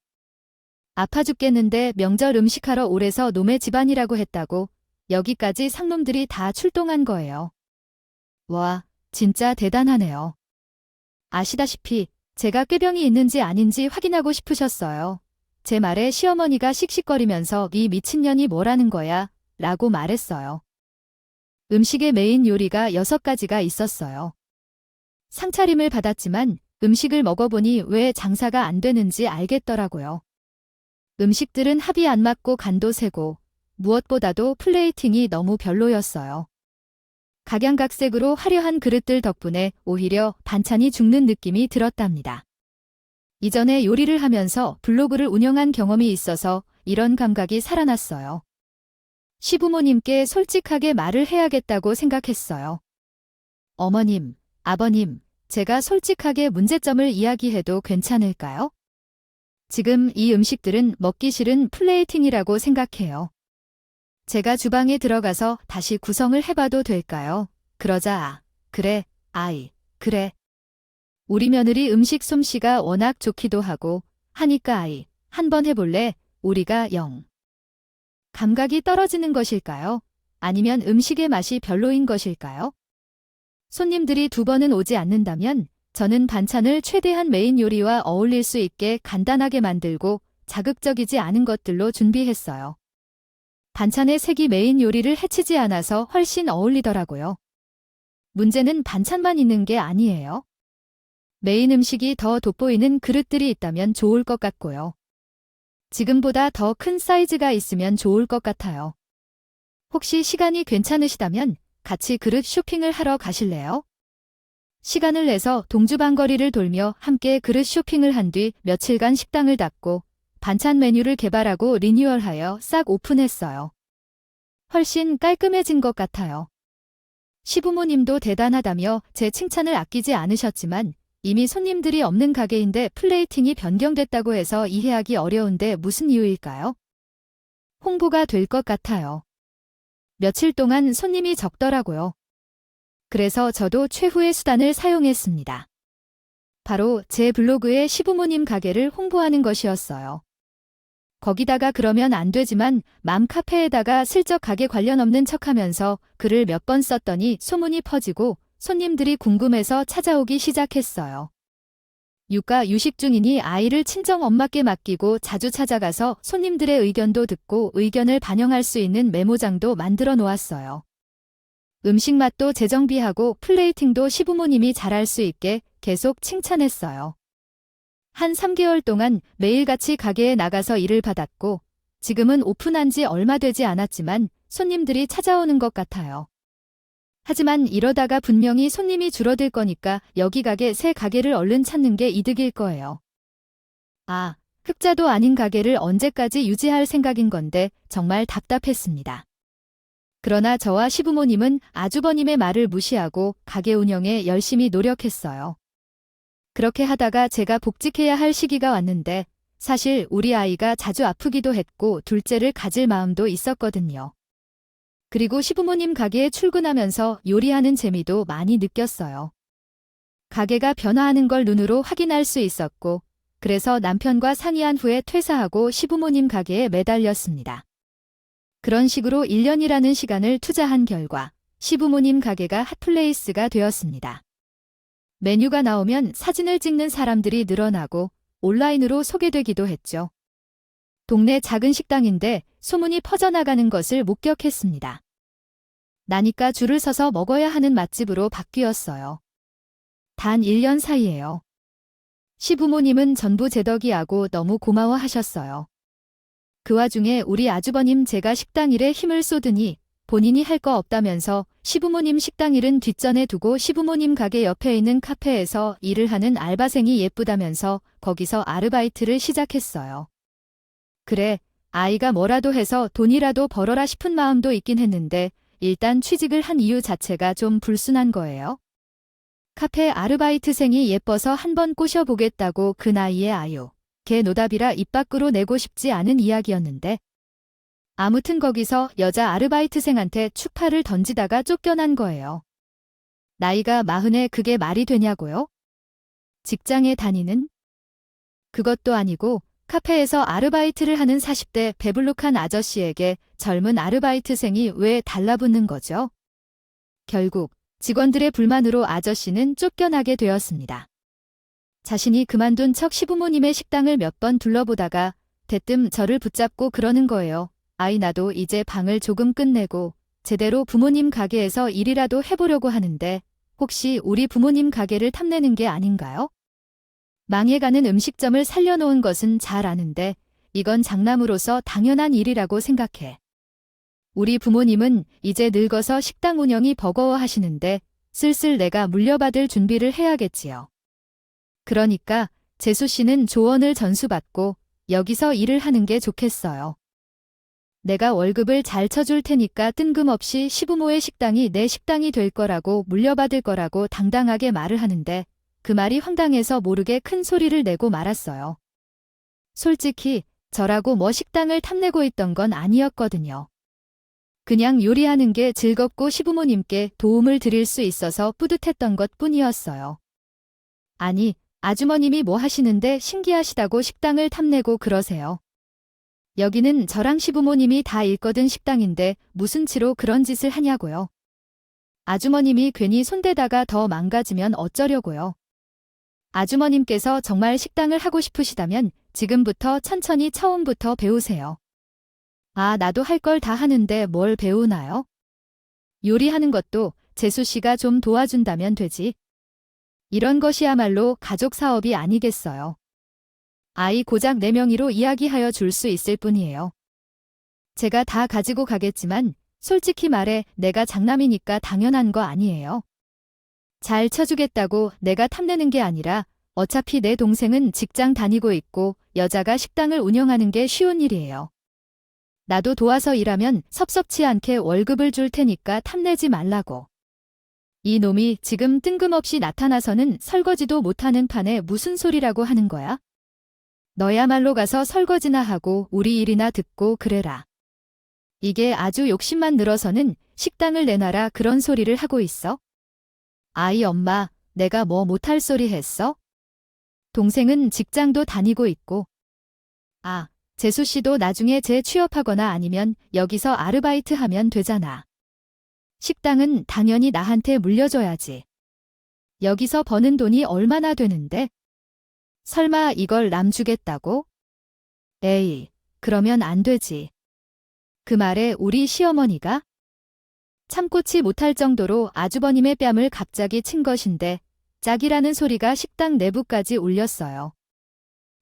아파 죽겠는데 명절 음식하러 오래서 놈의 집안이라고 했다고 여기까지 상놈들이 다 출동한 거예요. 와, 진짜 대단하네요. 아시다시피 제가 꾀병이 있는지 아닌지 확인하고 싶으셨어요. 제 말에 시어머니가 씩씩거리면서 이 미친년이 뭐라는 거야? 라고 말했어요. 음식의 메인 요리가 6가지가 있었어요. 상차림을 받았지만 음식을 먹어보니 왜 장사가 안 되는지 알겠더라고요. 음식들은 합이 안 맞고 간도 세고 무엇보다도 플레이팅이 너무 별로였어요. 각양각색으로 화려한 그릇들 덕분에 오히려 반찬이 죽는 느낌이 들었답니다. 이전에 요리를 하면서 블로그를 운영한 경험이 있어서 이런 감각이 살아났어요. 시부모님께 솔직하게 말을 해야겠다고 생각했어요. 어머님, 아버님, 제가 솔직하게 문제점을 이야기해도 괜찮을까요? 지금 이 음식들은 먹기 싫은 플레이팅이라고 생각해요. 제가 주방에 들어가서 다시 구성을 해봐도 될까요? 그러자 그래, 아이, 그래. 우리 며느리 음식 솜씨가 워낙 좋기도 하고 하니까 아이, 한번 해볼래? 우리가 감각이 떨어지는 것일까요? 아니면 음식의 맛이 별로인 것일까요? 손님들이 2번은 오지 않는다면 저는 반찬을 최대한 메인 요리와 어울릴 수 있게 간단하게 만들고 자극적이지 않은 것들로 준비했어요. 반찬의 색이 메인 요리를 해치지 않아서 훨씬 어울리더라고요. 문제는 반찬만 있는 게 아니에요. 메인 음식이 더 돋보이는 그릇들이 있다면 좋을 것 같고요. 지금보다 더 큰 사이즈가 있으면 좋을 것 같아요. 혹시 시간이 괜찮으시다면 같이 그릇 쇼핑을 하러 가실래요? 시간을 내서 동주방거리를 돌며 함께 그릇 쇼핑을 한 뒤 며칠간 식당을 닫고 반찬 메뉴를 개발하고 리뉴얼하여 싹 오픈했어요. 훨씬 깔끔해진 것 같아요. 시부모님도 대단하다며 제 칭찬을 아끼지 않으셨지만 이미 손님들이 없는 가게인데 플레이팅이 변경됐다고 해서 이해하기 어려운데 무슨 이유일까요? 홍보가 될 것 같아요. 며칠 동안 손님이 적더라고요. 그래서 저도 최후의 수단을 사용했습니다. 바로 제 블로그에 시부모님 가게를 홍보하는 것이었어요. 거기다가 그러면 안 되지만 맘카페에다가 슬쩍 가게 관련 없는 척하면서 글을 몇 번 썼더니 소문이 퍼지고 손님들이 궁금해서 찾아오기 시작했어요. 육아 유식 중이니 아이를 친정 엄마께 맡기고 자주 찾아가서 손님들의 의견도 듣고 의견을 반영할 수 있는 메모장도 만들어 놓았어요. 음식 맛도 재정비하고 플레이팅도 시부모님이 잘할 수 있게 계속 칭찬했어요. 한 3개월 동안 매일같이 가게에 나가서 일을 받았고 지금은 오픈한 지 얼마 되지 않았지만 손님들이 찾아오는 것 같아요. 하지만 이러다가 분명히 손님이 줄어들 거니까 여기 가게 새 가게를 얼른 찾는 게 이득일 거예요. 아, 흑자도 아닌 가게를 언제까지 유지할 생각인 건데 정말 답답했습니다. 그러나 저와 시부모님은 아주버님의 말을 무시하고 가게 운영에 열심히 노력했어요. 그렇게 하다가 제가 복직해야 할 시기가 왔는데 사실 우리 아이가 자주 아프기도 했고 둘째를 가질 마음도 있었거든요. 그리고 시부모님 가게에 출근하면서 요리하는 재미도 많이 느꼈어요. 가게가 변화하는 걸 눈으로 확인할 수 있었고 그래서 남편과 상의한 후에 퇴사하고 시부모님 가게에 매달렸습니다. 그런 식으로 1년이라는 시간을 투자한 결과 시부모님 가게가 핫플레이스가 되었습니다. 메뉴가 나오면 사진을 찍는 사람들이 늘어나고 온라인으로 소개되기도 했죠. 동네 작은 식당인데 소문이 퍼져나가는 것을 목격했습니다. 나니까 줄을 서서 먹어야 하는 맛집으로 바뀌었어요. 단 1년 사이에요. 시부모님은 전부 제 덕이하고 너무 고마워하셨어요. 그 와중에 우리 아주버님 제가 식당 일에 힘을 쏟으니 본인이 할 거 없다면서 시부모님 식당 일은 뒷전에 두고 시부모님 가게 옆에 있는 카페에서 일을 하는 알바생이 예쁘다면서 거기서 아르바이트를 시작했어요. 그래, 아이가 뭐라도 해서 돈이라도 벌어라 싶은 마음도 있긴 했는데 일단 취직을 한 이유 자체가 좀 불순한 거예요. 카페 아르바이트생이 예뻐서 한번 꼬셔보겠다고 그 나이에 아유, 걔 노답이라 입 밖으로 내고 싶지 않은 이야기였는데 아무튼 거기서 여자 아르바이트생한테 추파를 던지다가 쫓겨난 거예요. 나이가 40에 그게 말이 되냐고요? 직장에 다니는? 그것도 아니고 카페에서 아르바이트를 하는 40대 배불룩한 아저씨에게 젊은 아르바이트생이 왜 달라붙는 거죠? 결국 직원들의 불만으로 아저씨는 쫓겨나게 되었습니다. 자신이 그만둔 척 시부모님의 식당을 몇 번 둘러보다가 대뜸 저를 붙잡고 그러는 거예요. 아이 나도 이제 방을 조금 끝내고 제대로 부모님 가게에서 일이라도 해보려고 하는데 혹시 우리 부모님 가게를 탐내는 게 아닌가요? 망해가는 음식점을 살려놓은 것은 잘 아는데 이건 장남으로서 당연한 일이라고 생각해. 우리 부모님은 이제 늙어서 식당 운영이 버거워하시는데 슬슬 내가 물려받을 준비를 해야겠지요. 그러니까 재수 씨는 조언을 전수받고 여기서 일을 하는 게 좋겠어요. 내가 월급을 잘 쳐줄 테니까 뜬금없이 시부모의 식당이 내 식당이 될 거라고 물려받을 거라고 당당하게 말을 하는데 그 말이 황당해서 모르게 큰 소리를 내고 말았어요. 솔직히 저라고 뭐 식당을 탐내고 있던 건 아니었거든요. 그냥 요리하는 게 즐겁고 시부모님께 도움을 드릴 수 있어서 뿌듯했던 것 뿐이었어요. 아니, 아주머님이 뭐 하시는데 신기하시다고 식당을 탐내고 그러세요. 여기는 저랑 시부모님이 다 일거든 식당인데 무슨 치로 그런 짓을 하냐고요. 아주머님이 괜히 손대다가 더 망가지면 어쩌려고요. 아주머님께서 정말 식당을 하고 싶으시다면 지금부터 천천히 처음부터 배우세요. 아, 나도 할 걸 다 하는데 뭘 배우나요? 요리하는 것도 재수 씨가 좀 도와준다면 되지. 이런 것이야말로 가족 사업이 아니겠어요. 아이 고작 4명이로 이야기하여 줄 수 있을 뿐이에요. 제가 다 가지고 가겠지만 솔직히 말해 내가 장남이니까 당연한 거 아니에요. 잘 쳐주겠다고 내가 탐내는 게 아니라 어차피 내 동생은 직장 다니고 있고 여자가 식당을 운영하는 게 쉬운 일이에요. 나도 도와서 일하면 섭섭치 않게 월급을 줄 테니까 탐내지 말라고. 이 놈이 지금 뜬금없이 나타나서는 설거지도 못하는 판에 무슨 소리라고 하는 거야? 너야말로 가서 설거지나 하고 우리 일이나 듣고 그래라. 이게 아주 욕심만 늘어서는 식당을 내놔라 그런 소리를 하고 있어? 아이 엄마, 내가 뭐 못할 소리 했어? 동생은 직장도 다니고 있고. 아, 재수 씨도 나중에 재취업하거나 아니면 여기서 아르바이트 하면 되잖아. 식당은 당연히 나한테 물려줘야지. 여기서 버는 돈이 얼마나 되는데? 설마 이걸 남 주겠다고? 에이, 그러면 안 되지. 그 말에 우리 시어머니가 참고치 못할 정도로 아주버님의 뺨을 갑자기 친 것인데 짝이라는 소리가 식당 내부까지 울렸어요.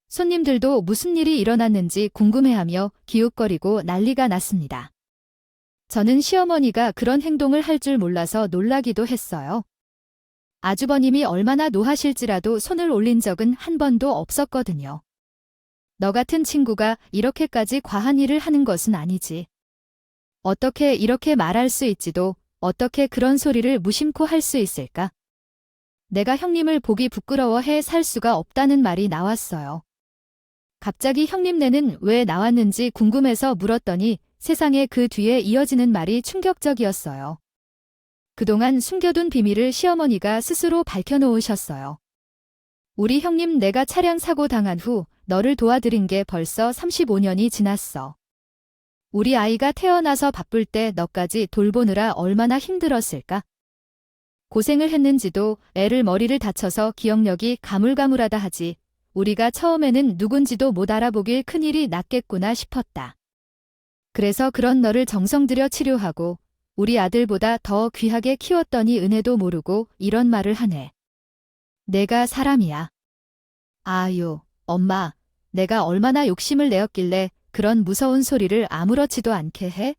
손님들도 무슨 일이 일어났는지 궁금해하며 기웃거리고 난리가 났습니다. 저는 시어머니가 그런 행동을 할 줄 몰라서 놀라기도 했어요. 아주버님이 얼마나 노하실지라도 손을 올린 적은 한 번도 없었거든요. 너 같은 친구가 이렇게까지 과한 일을 하는 것은 아니지. 어떻게 이렇게 말할 수 있지도 어떻게 그런 소리를 무심코 할 수 있을까? 내가 형님을 보기 부끄러워해 살 수가 없다는 말이 나왔어요. 갑자기 형님네는 왜 나왔는지 궁금해서 물었더니 세상에 그 뒤에 이어지는 말이 충격적이었어요. 그동안 숨겨둔 비밀을 시어머니가 스스로 밝혀놓으셨어요. 우리 형님 내가 차량 사고 당한 후 너를 도와드린 게 벌써 35년이 지났어. 우리 아이가 태어나서 바쁠 때 너까지 돌보느라 얼마나 힘들었을까? 고생을 했는지도 애를 머리를 다쳐서 기억력이 가물가물하다 하지. 우리가 처음에는 누군지도 못 알아보길 큰일이 났겠구나 싶었다. 그래서 그런 너를 정성 들여 치료하고 우리 아들보다 더 귀하게 키웠더니 은혜도 모르고 이런 말을 하네. 내가 사람이야. 아유, 엄마, 내가 얼마나 욕심을 내었길래 그런 무서운 소리를 아무렇지도 않게 해?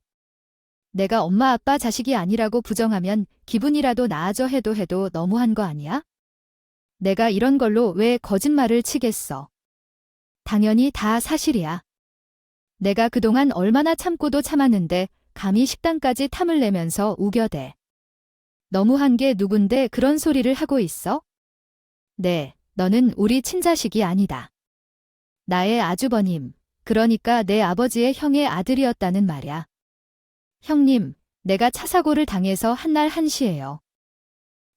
내가 엄마 아빠 자식이 아니라고 부정하면 기분이라도 나아져 해도 너무한 거 아니야? 내가 이런 걸로 왜 거짓말을 치겠어? 당연히 다 사실이야. 내가 그동안 얼마나 참고도 참았는데 감히 식당까지 탐을 내면서 우겨대. 너무한 게 누군데 그런 소리를 하고 있어? 네, 너는 우리 친자식이 아니다. 나의 아주버님, 그러니까 내 아버지의 형의 아들이었다는 말이야. 형님, 내가 차 사고를 당해서 한날 한시예요.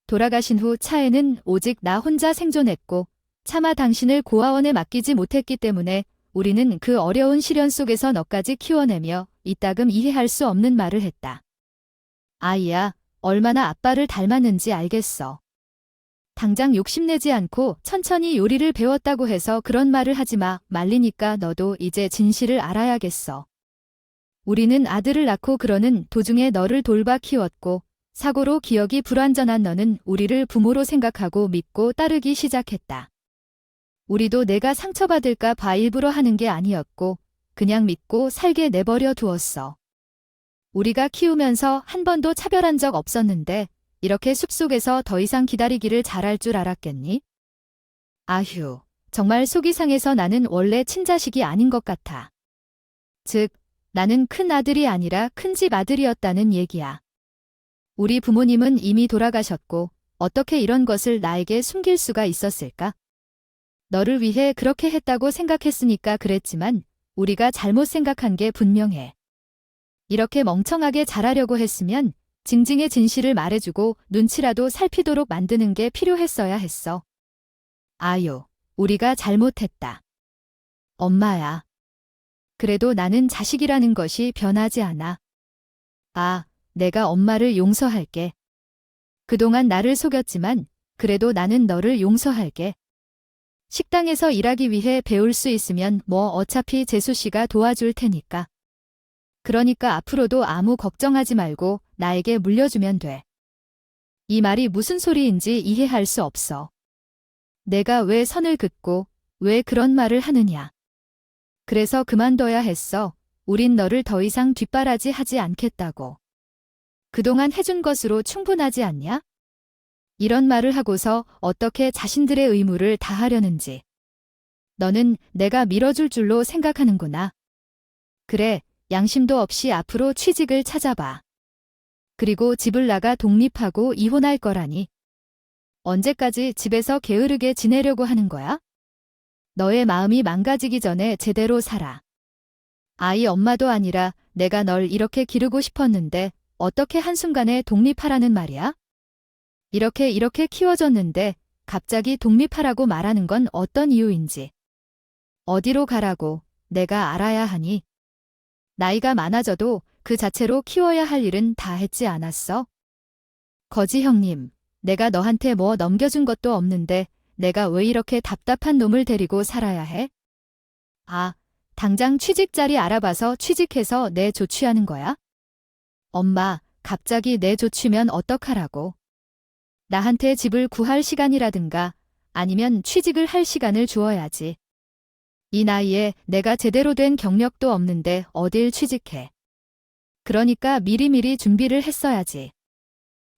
돌아가신 후 차에는 오직 나 혼자 생존했고 차마 당신을 고아원에 맡기지 못했기 때문에 우리는 그 어려운 시련 속에서 너까지 키워내며 이따금 이해할 수 없는 말을 했다. 아이야, 얼마나 아빠를 닮았는지 알겠어. 당장 욕심내지 않고 천천히 요리를 배웠다고 해서 그런 말을 하지 마. 말리니까 너도 이제 진실을 알아야겠어. 우리는 아들을 낳고 그러는 도중에 너를 돌봐 키웠고 사고로 기억이 불완전한 너는 우리를 부모로 생각하고 믿고 따르기 시작했다. 우리도 내가 상처받을까 봐 일부러 하는 게 아니었고 그냥 믿고 살게 내버려 두었어. 우리가 키우면서 한 번도 차별한 적 없었는데 이렇게 숲속에서 더 이상 기다리기를 잘할 줄 알았겠니? 아휴, 정말 속이 상해서 나는 원래 친자식이 아닌 것 같아. 즉, 나는 큰 아들이 아니라 큰집 아들이었다는 얘기야. 우리 부모님은 이미 돌아가셨고 어떻게 이런 것을 나에게 숨길 수가 있었을까? 너를 위해 그렇게 했다고 생각했으니까 그랬지만 우리가 잘못 생각한 게 분명해. 이렇게 멍청하게 잘하려고 했으면 징징의 진실을 말해주고 눈치라도 살피도록 만드는 게 필요했어야 했어. 아유, 우리가 잘못했다. 엄마야. 그래도 나는 자식이라는 것이 변하지 않아. 아, 내가 엄마를 용서할게. 그동안 나를 속였지만 그래도 나는 너를 용서할게. 식당에서 일하기 위해 배울 수 있으면 뭐 어차피 재수 씨가 도와줄 테니까. 그러니까 앞으로도 아무 걱정하지 말고 나에게 물려주면 돼. 이 말이 무슨 소리인지 이해할 수 없어. 내가 왜 선을 긋고 왜 그런 말을 하느냐. 그래서 그만둬야 했어. 우린 너를 더 이상 뒷바라지 하지 않겠다고. 그동안 해준 것으로 충분하지 않냐? 이런 말을 하고서 어떻게 자신들의 의무를 다하려는지. 너는 내가 밀어줄 줄로 생각하는구나. 그래, 양심도 없이 앞으로 취직을 찾아봐. 그리고 집을 나가 독립하고 이혼할 거라니. 언제까지 집에서 게으르게 지내려고 하는 거야? 너의 마음이 망가지기 전에 제대로 살아. 아이 엄마도 아니라 내가 널 이렇게 기르고 싶었는데 어떻게 한순간에 독립하라는 말이야? 이렇게 키워줬는데 갑자기 독립하라고 말하는 건 어떤 이유인지. 어디로 가라고 내가 알아야 하니? 나이가 많아져도 그 자체로 키워야 할 일은 다 했지 않았어? 거지 형님, 내가 너한테 뭐 넘겨준 것도 없는데 내가 왜 이렇게 답답한 놈을 데리고 살아야 해? 아, 당장 취직 자리 알아봐서 취직해서 내 조취하는 거야? 엄마, 갑자기 내 조취면 어떡하라고? 나한테 집을 구할 시간이라든가 아니면 취직을 할 시간을 주어야지. 이 나이에 내가 제대로 된 경력도 없는데 어딜 취직해. 그러니까 미리미리 준비를 했어야지.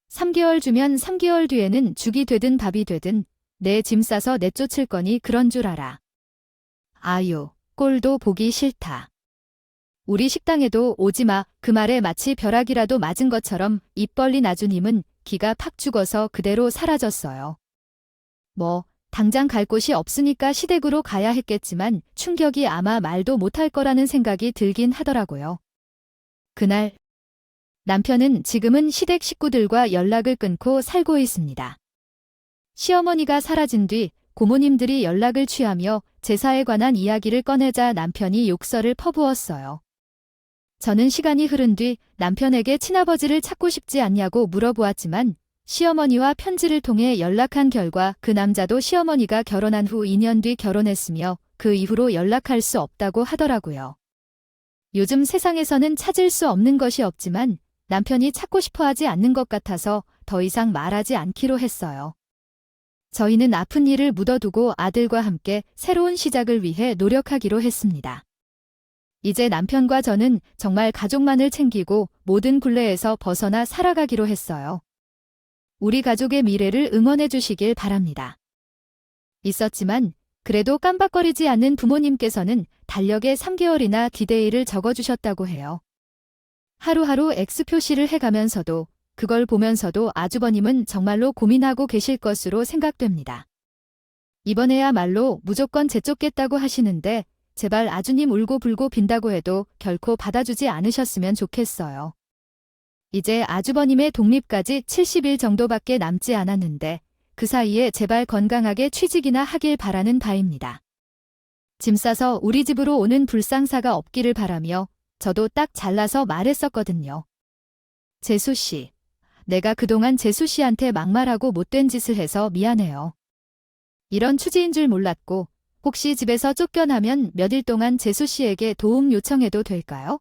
3개월 주면 3개월 뒤에는 죽이 되든 밥이 되든 내 짐 싸서 내쫓을 거니 그런 줄 알아. 아유, 꼴도 보기 싫다. 우리 식당에도 오지마. 그 말에 마치 벼락이라도 맞은 것처럼 입 벌린 아주님은 기가 팍 죽어서 그대로 사라졌어요. 뭐 당장 갈 곳이 없으니까 시댁으로 가야 했겠지만 충격이 아마 말도 못할 거라는 생각이 들긴 하더라고요. 그날 남편은 지금은 시댁 식구들과 연락을 끊고 살고 있습니다. 시어머니가 사라진 뒤 고모님들이 연락을 취하며 제사에 관한 이야기를 꺼내자 남편이 욕설을 퍼부었어요. 저는 시간이 흐른 뒤 남편에게 친아버지를 찾고 싶지 않냐고 물어보았지만 시어머니와 편지를 통해 연락한 결과 그 남자도 시어머니가 결혼한 후 2년 뒤 결혼했으며 그 이후로 연락할 수 없다고 하더라고요. 요즘 세상에서는 찾을 수 없는 것이 없지만 남편이 찾고 싶어 하지 않는 것 같아서 더 이상 말하지 않기로 했어요. 저희는 아픈 일을 묻어두고 아들과 함께 새로운 시작을 위해 노력하기로 했습니다. 이제 남편과 저는 정말 가족만을 챙기고 모든 굴레에서 벗어나 살아가기로 했어요. 우리 가족의 미래를 응원해 주시길 바랍니다. 있었지만 그래도 깜박거리지 않는 부모님께서는 달력에 3개월이나 디데이를 적어주셨다고 해요. 하루하루 X 표시를 해가면서도 그걸 보면서도 아주버님은 정말로 고민하고 계실 것으로 생각됩니다. 이번에야말로 무조건 재쫓겠다고 하시는데 제발 아주님 울고불고 빈다고 해도 결코 받아주지 않으셨으면 좋겠어요. 이제 아주버님의 독립까지 70일 정도밖에 남지 않았는데 그 사이에 제발 건강하게 취직이나 하길 바라는 바입니다. 짐 싸서 우리 집으로 오는 불상사가 없기를 바라며 저도 딱 잘라서 말했었거든요. 재수 씨, 내가 그동안 재수 씨한테 막말하고 못된 짓을 해서 미안해요. 이런 취지인 줄 몰랐고 혹시 집에서 쫓겨나면 몇 일 동안 재수 씨에게 도움 요청해도 될까요?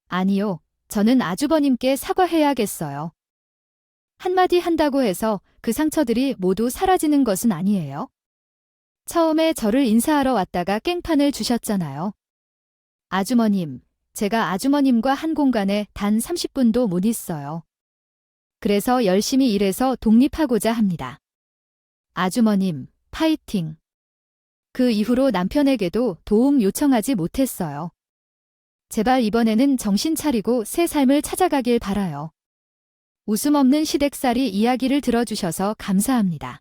아니요, 저는 아주버님께 사과해야겠어요. 한마디 한다고 해서 그 상처들이 모두 사라지는 것은 아니에요. 처음에 저를 인사하러 왔다가 깽판을 주셨잖아요. 아주머님, 제가 아주머님과 한 공간에 단 30분도 못 있어요. 그래서 열심히 일해서 독립하고자 합니다. 아주머님, 파이팅! 그 이후로 남편에게도 도움 요청하지 못했어요. 제발 이번에는 정신 차리고 새 삶을 찾아가길 바라요. 웃음 없는 시댁살이 이야기를 들어주셔서 감사합니다.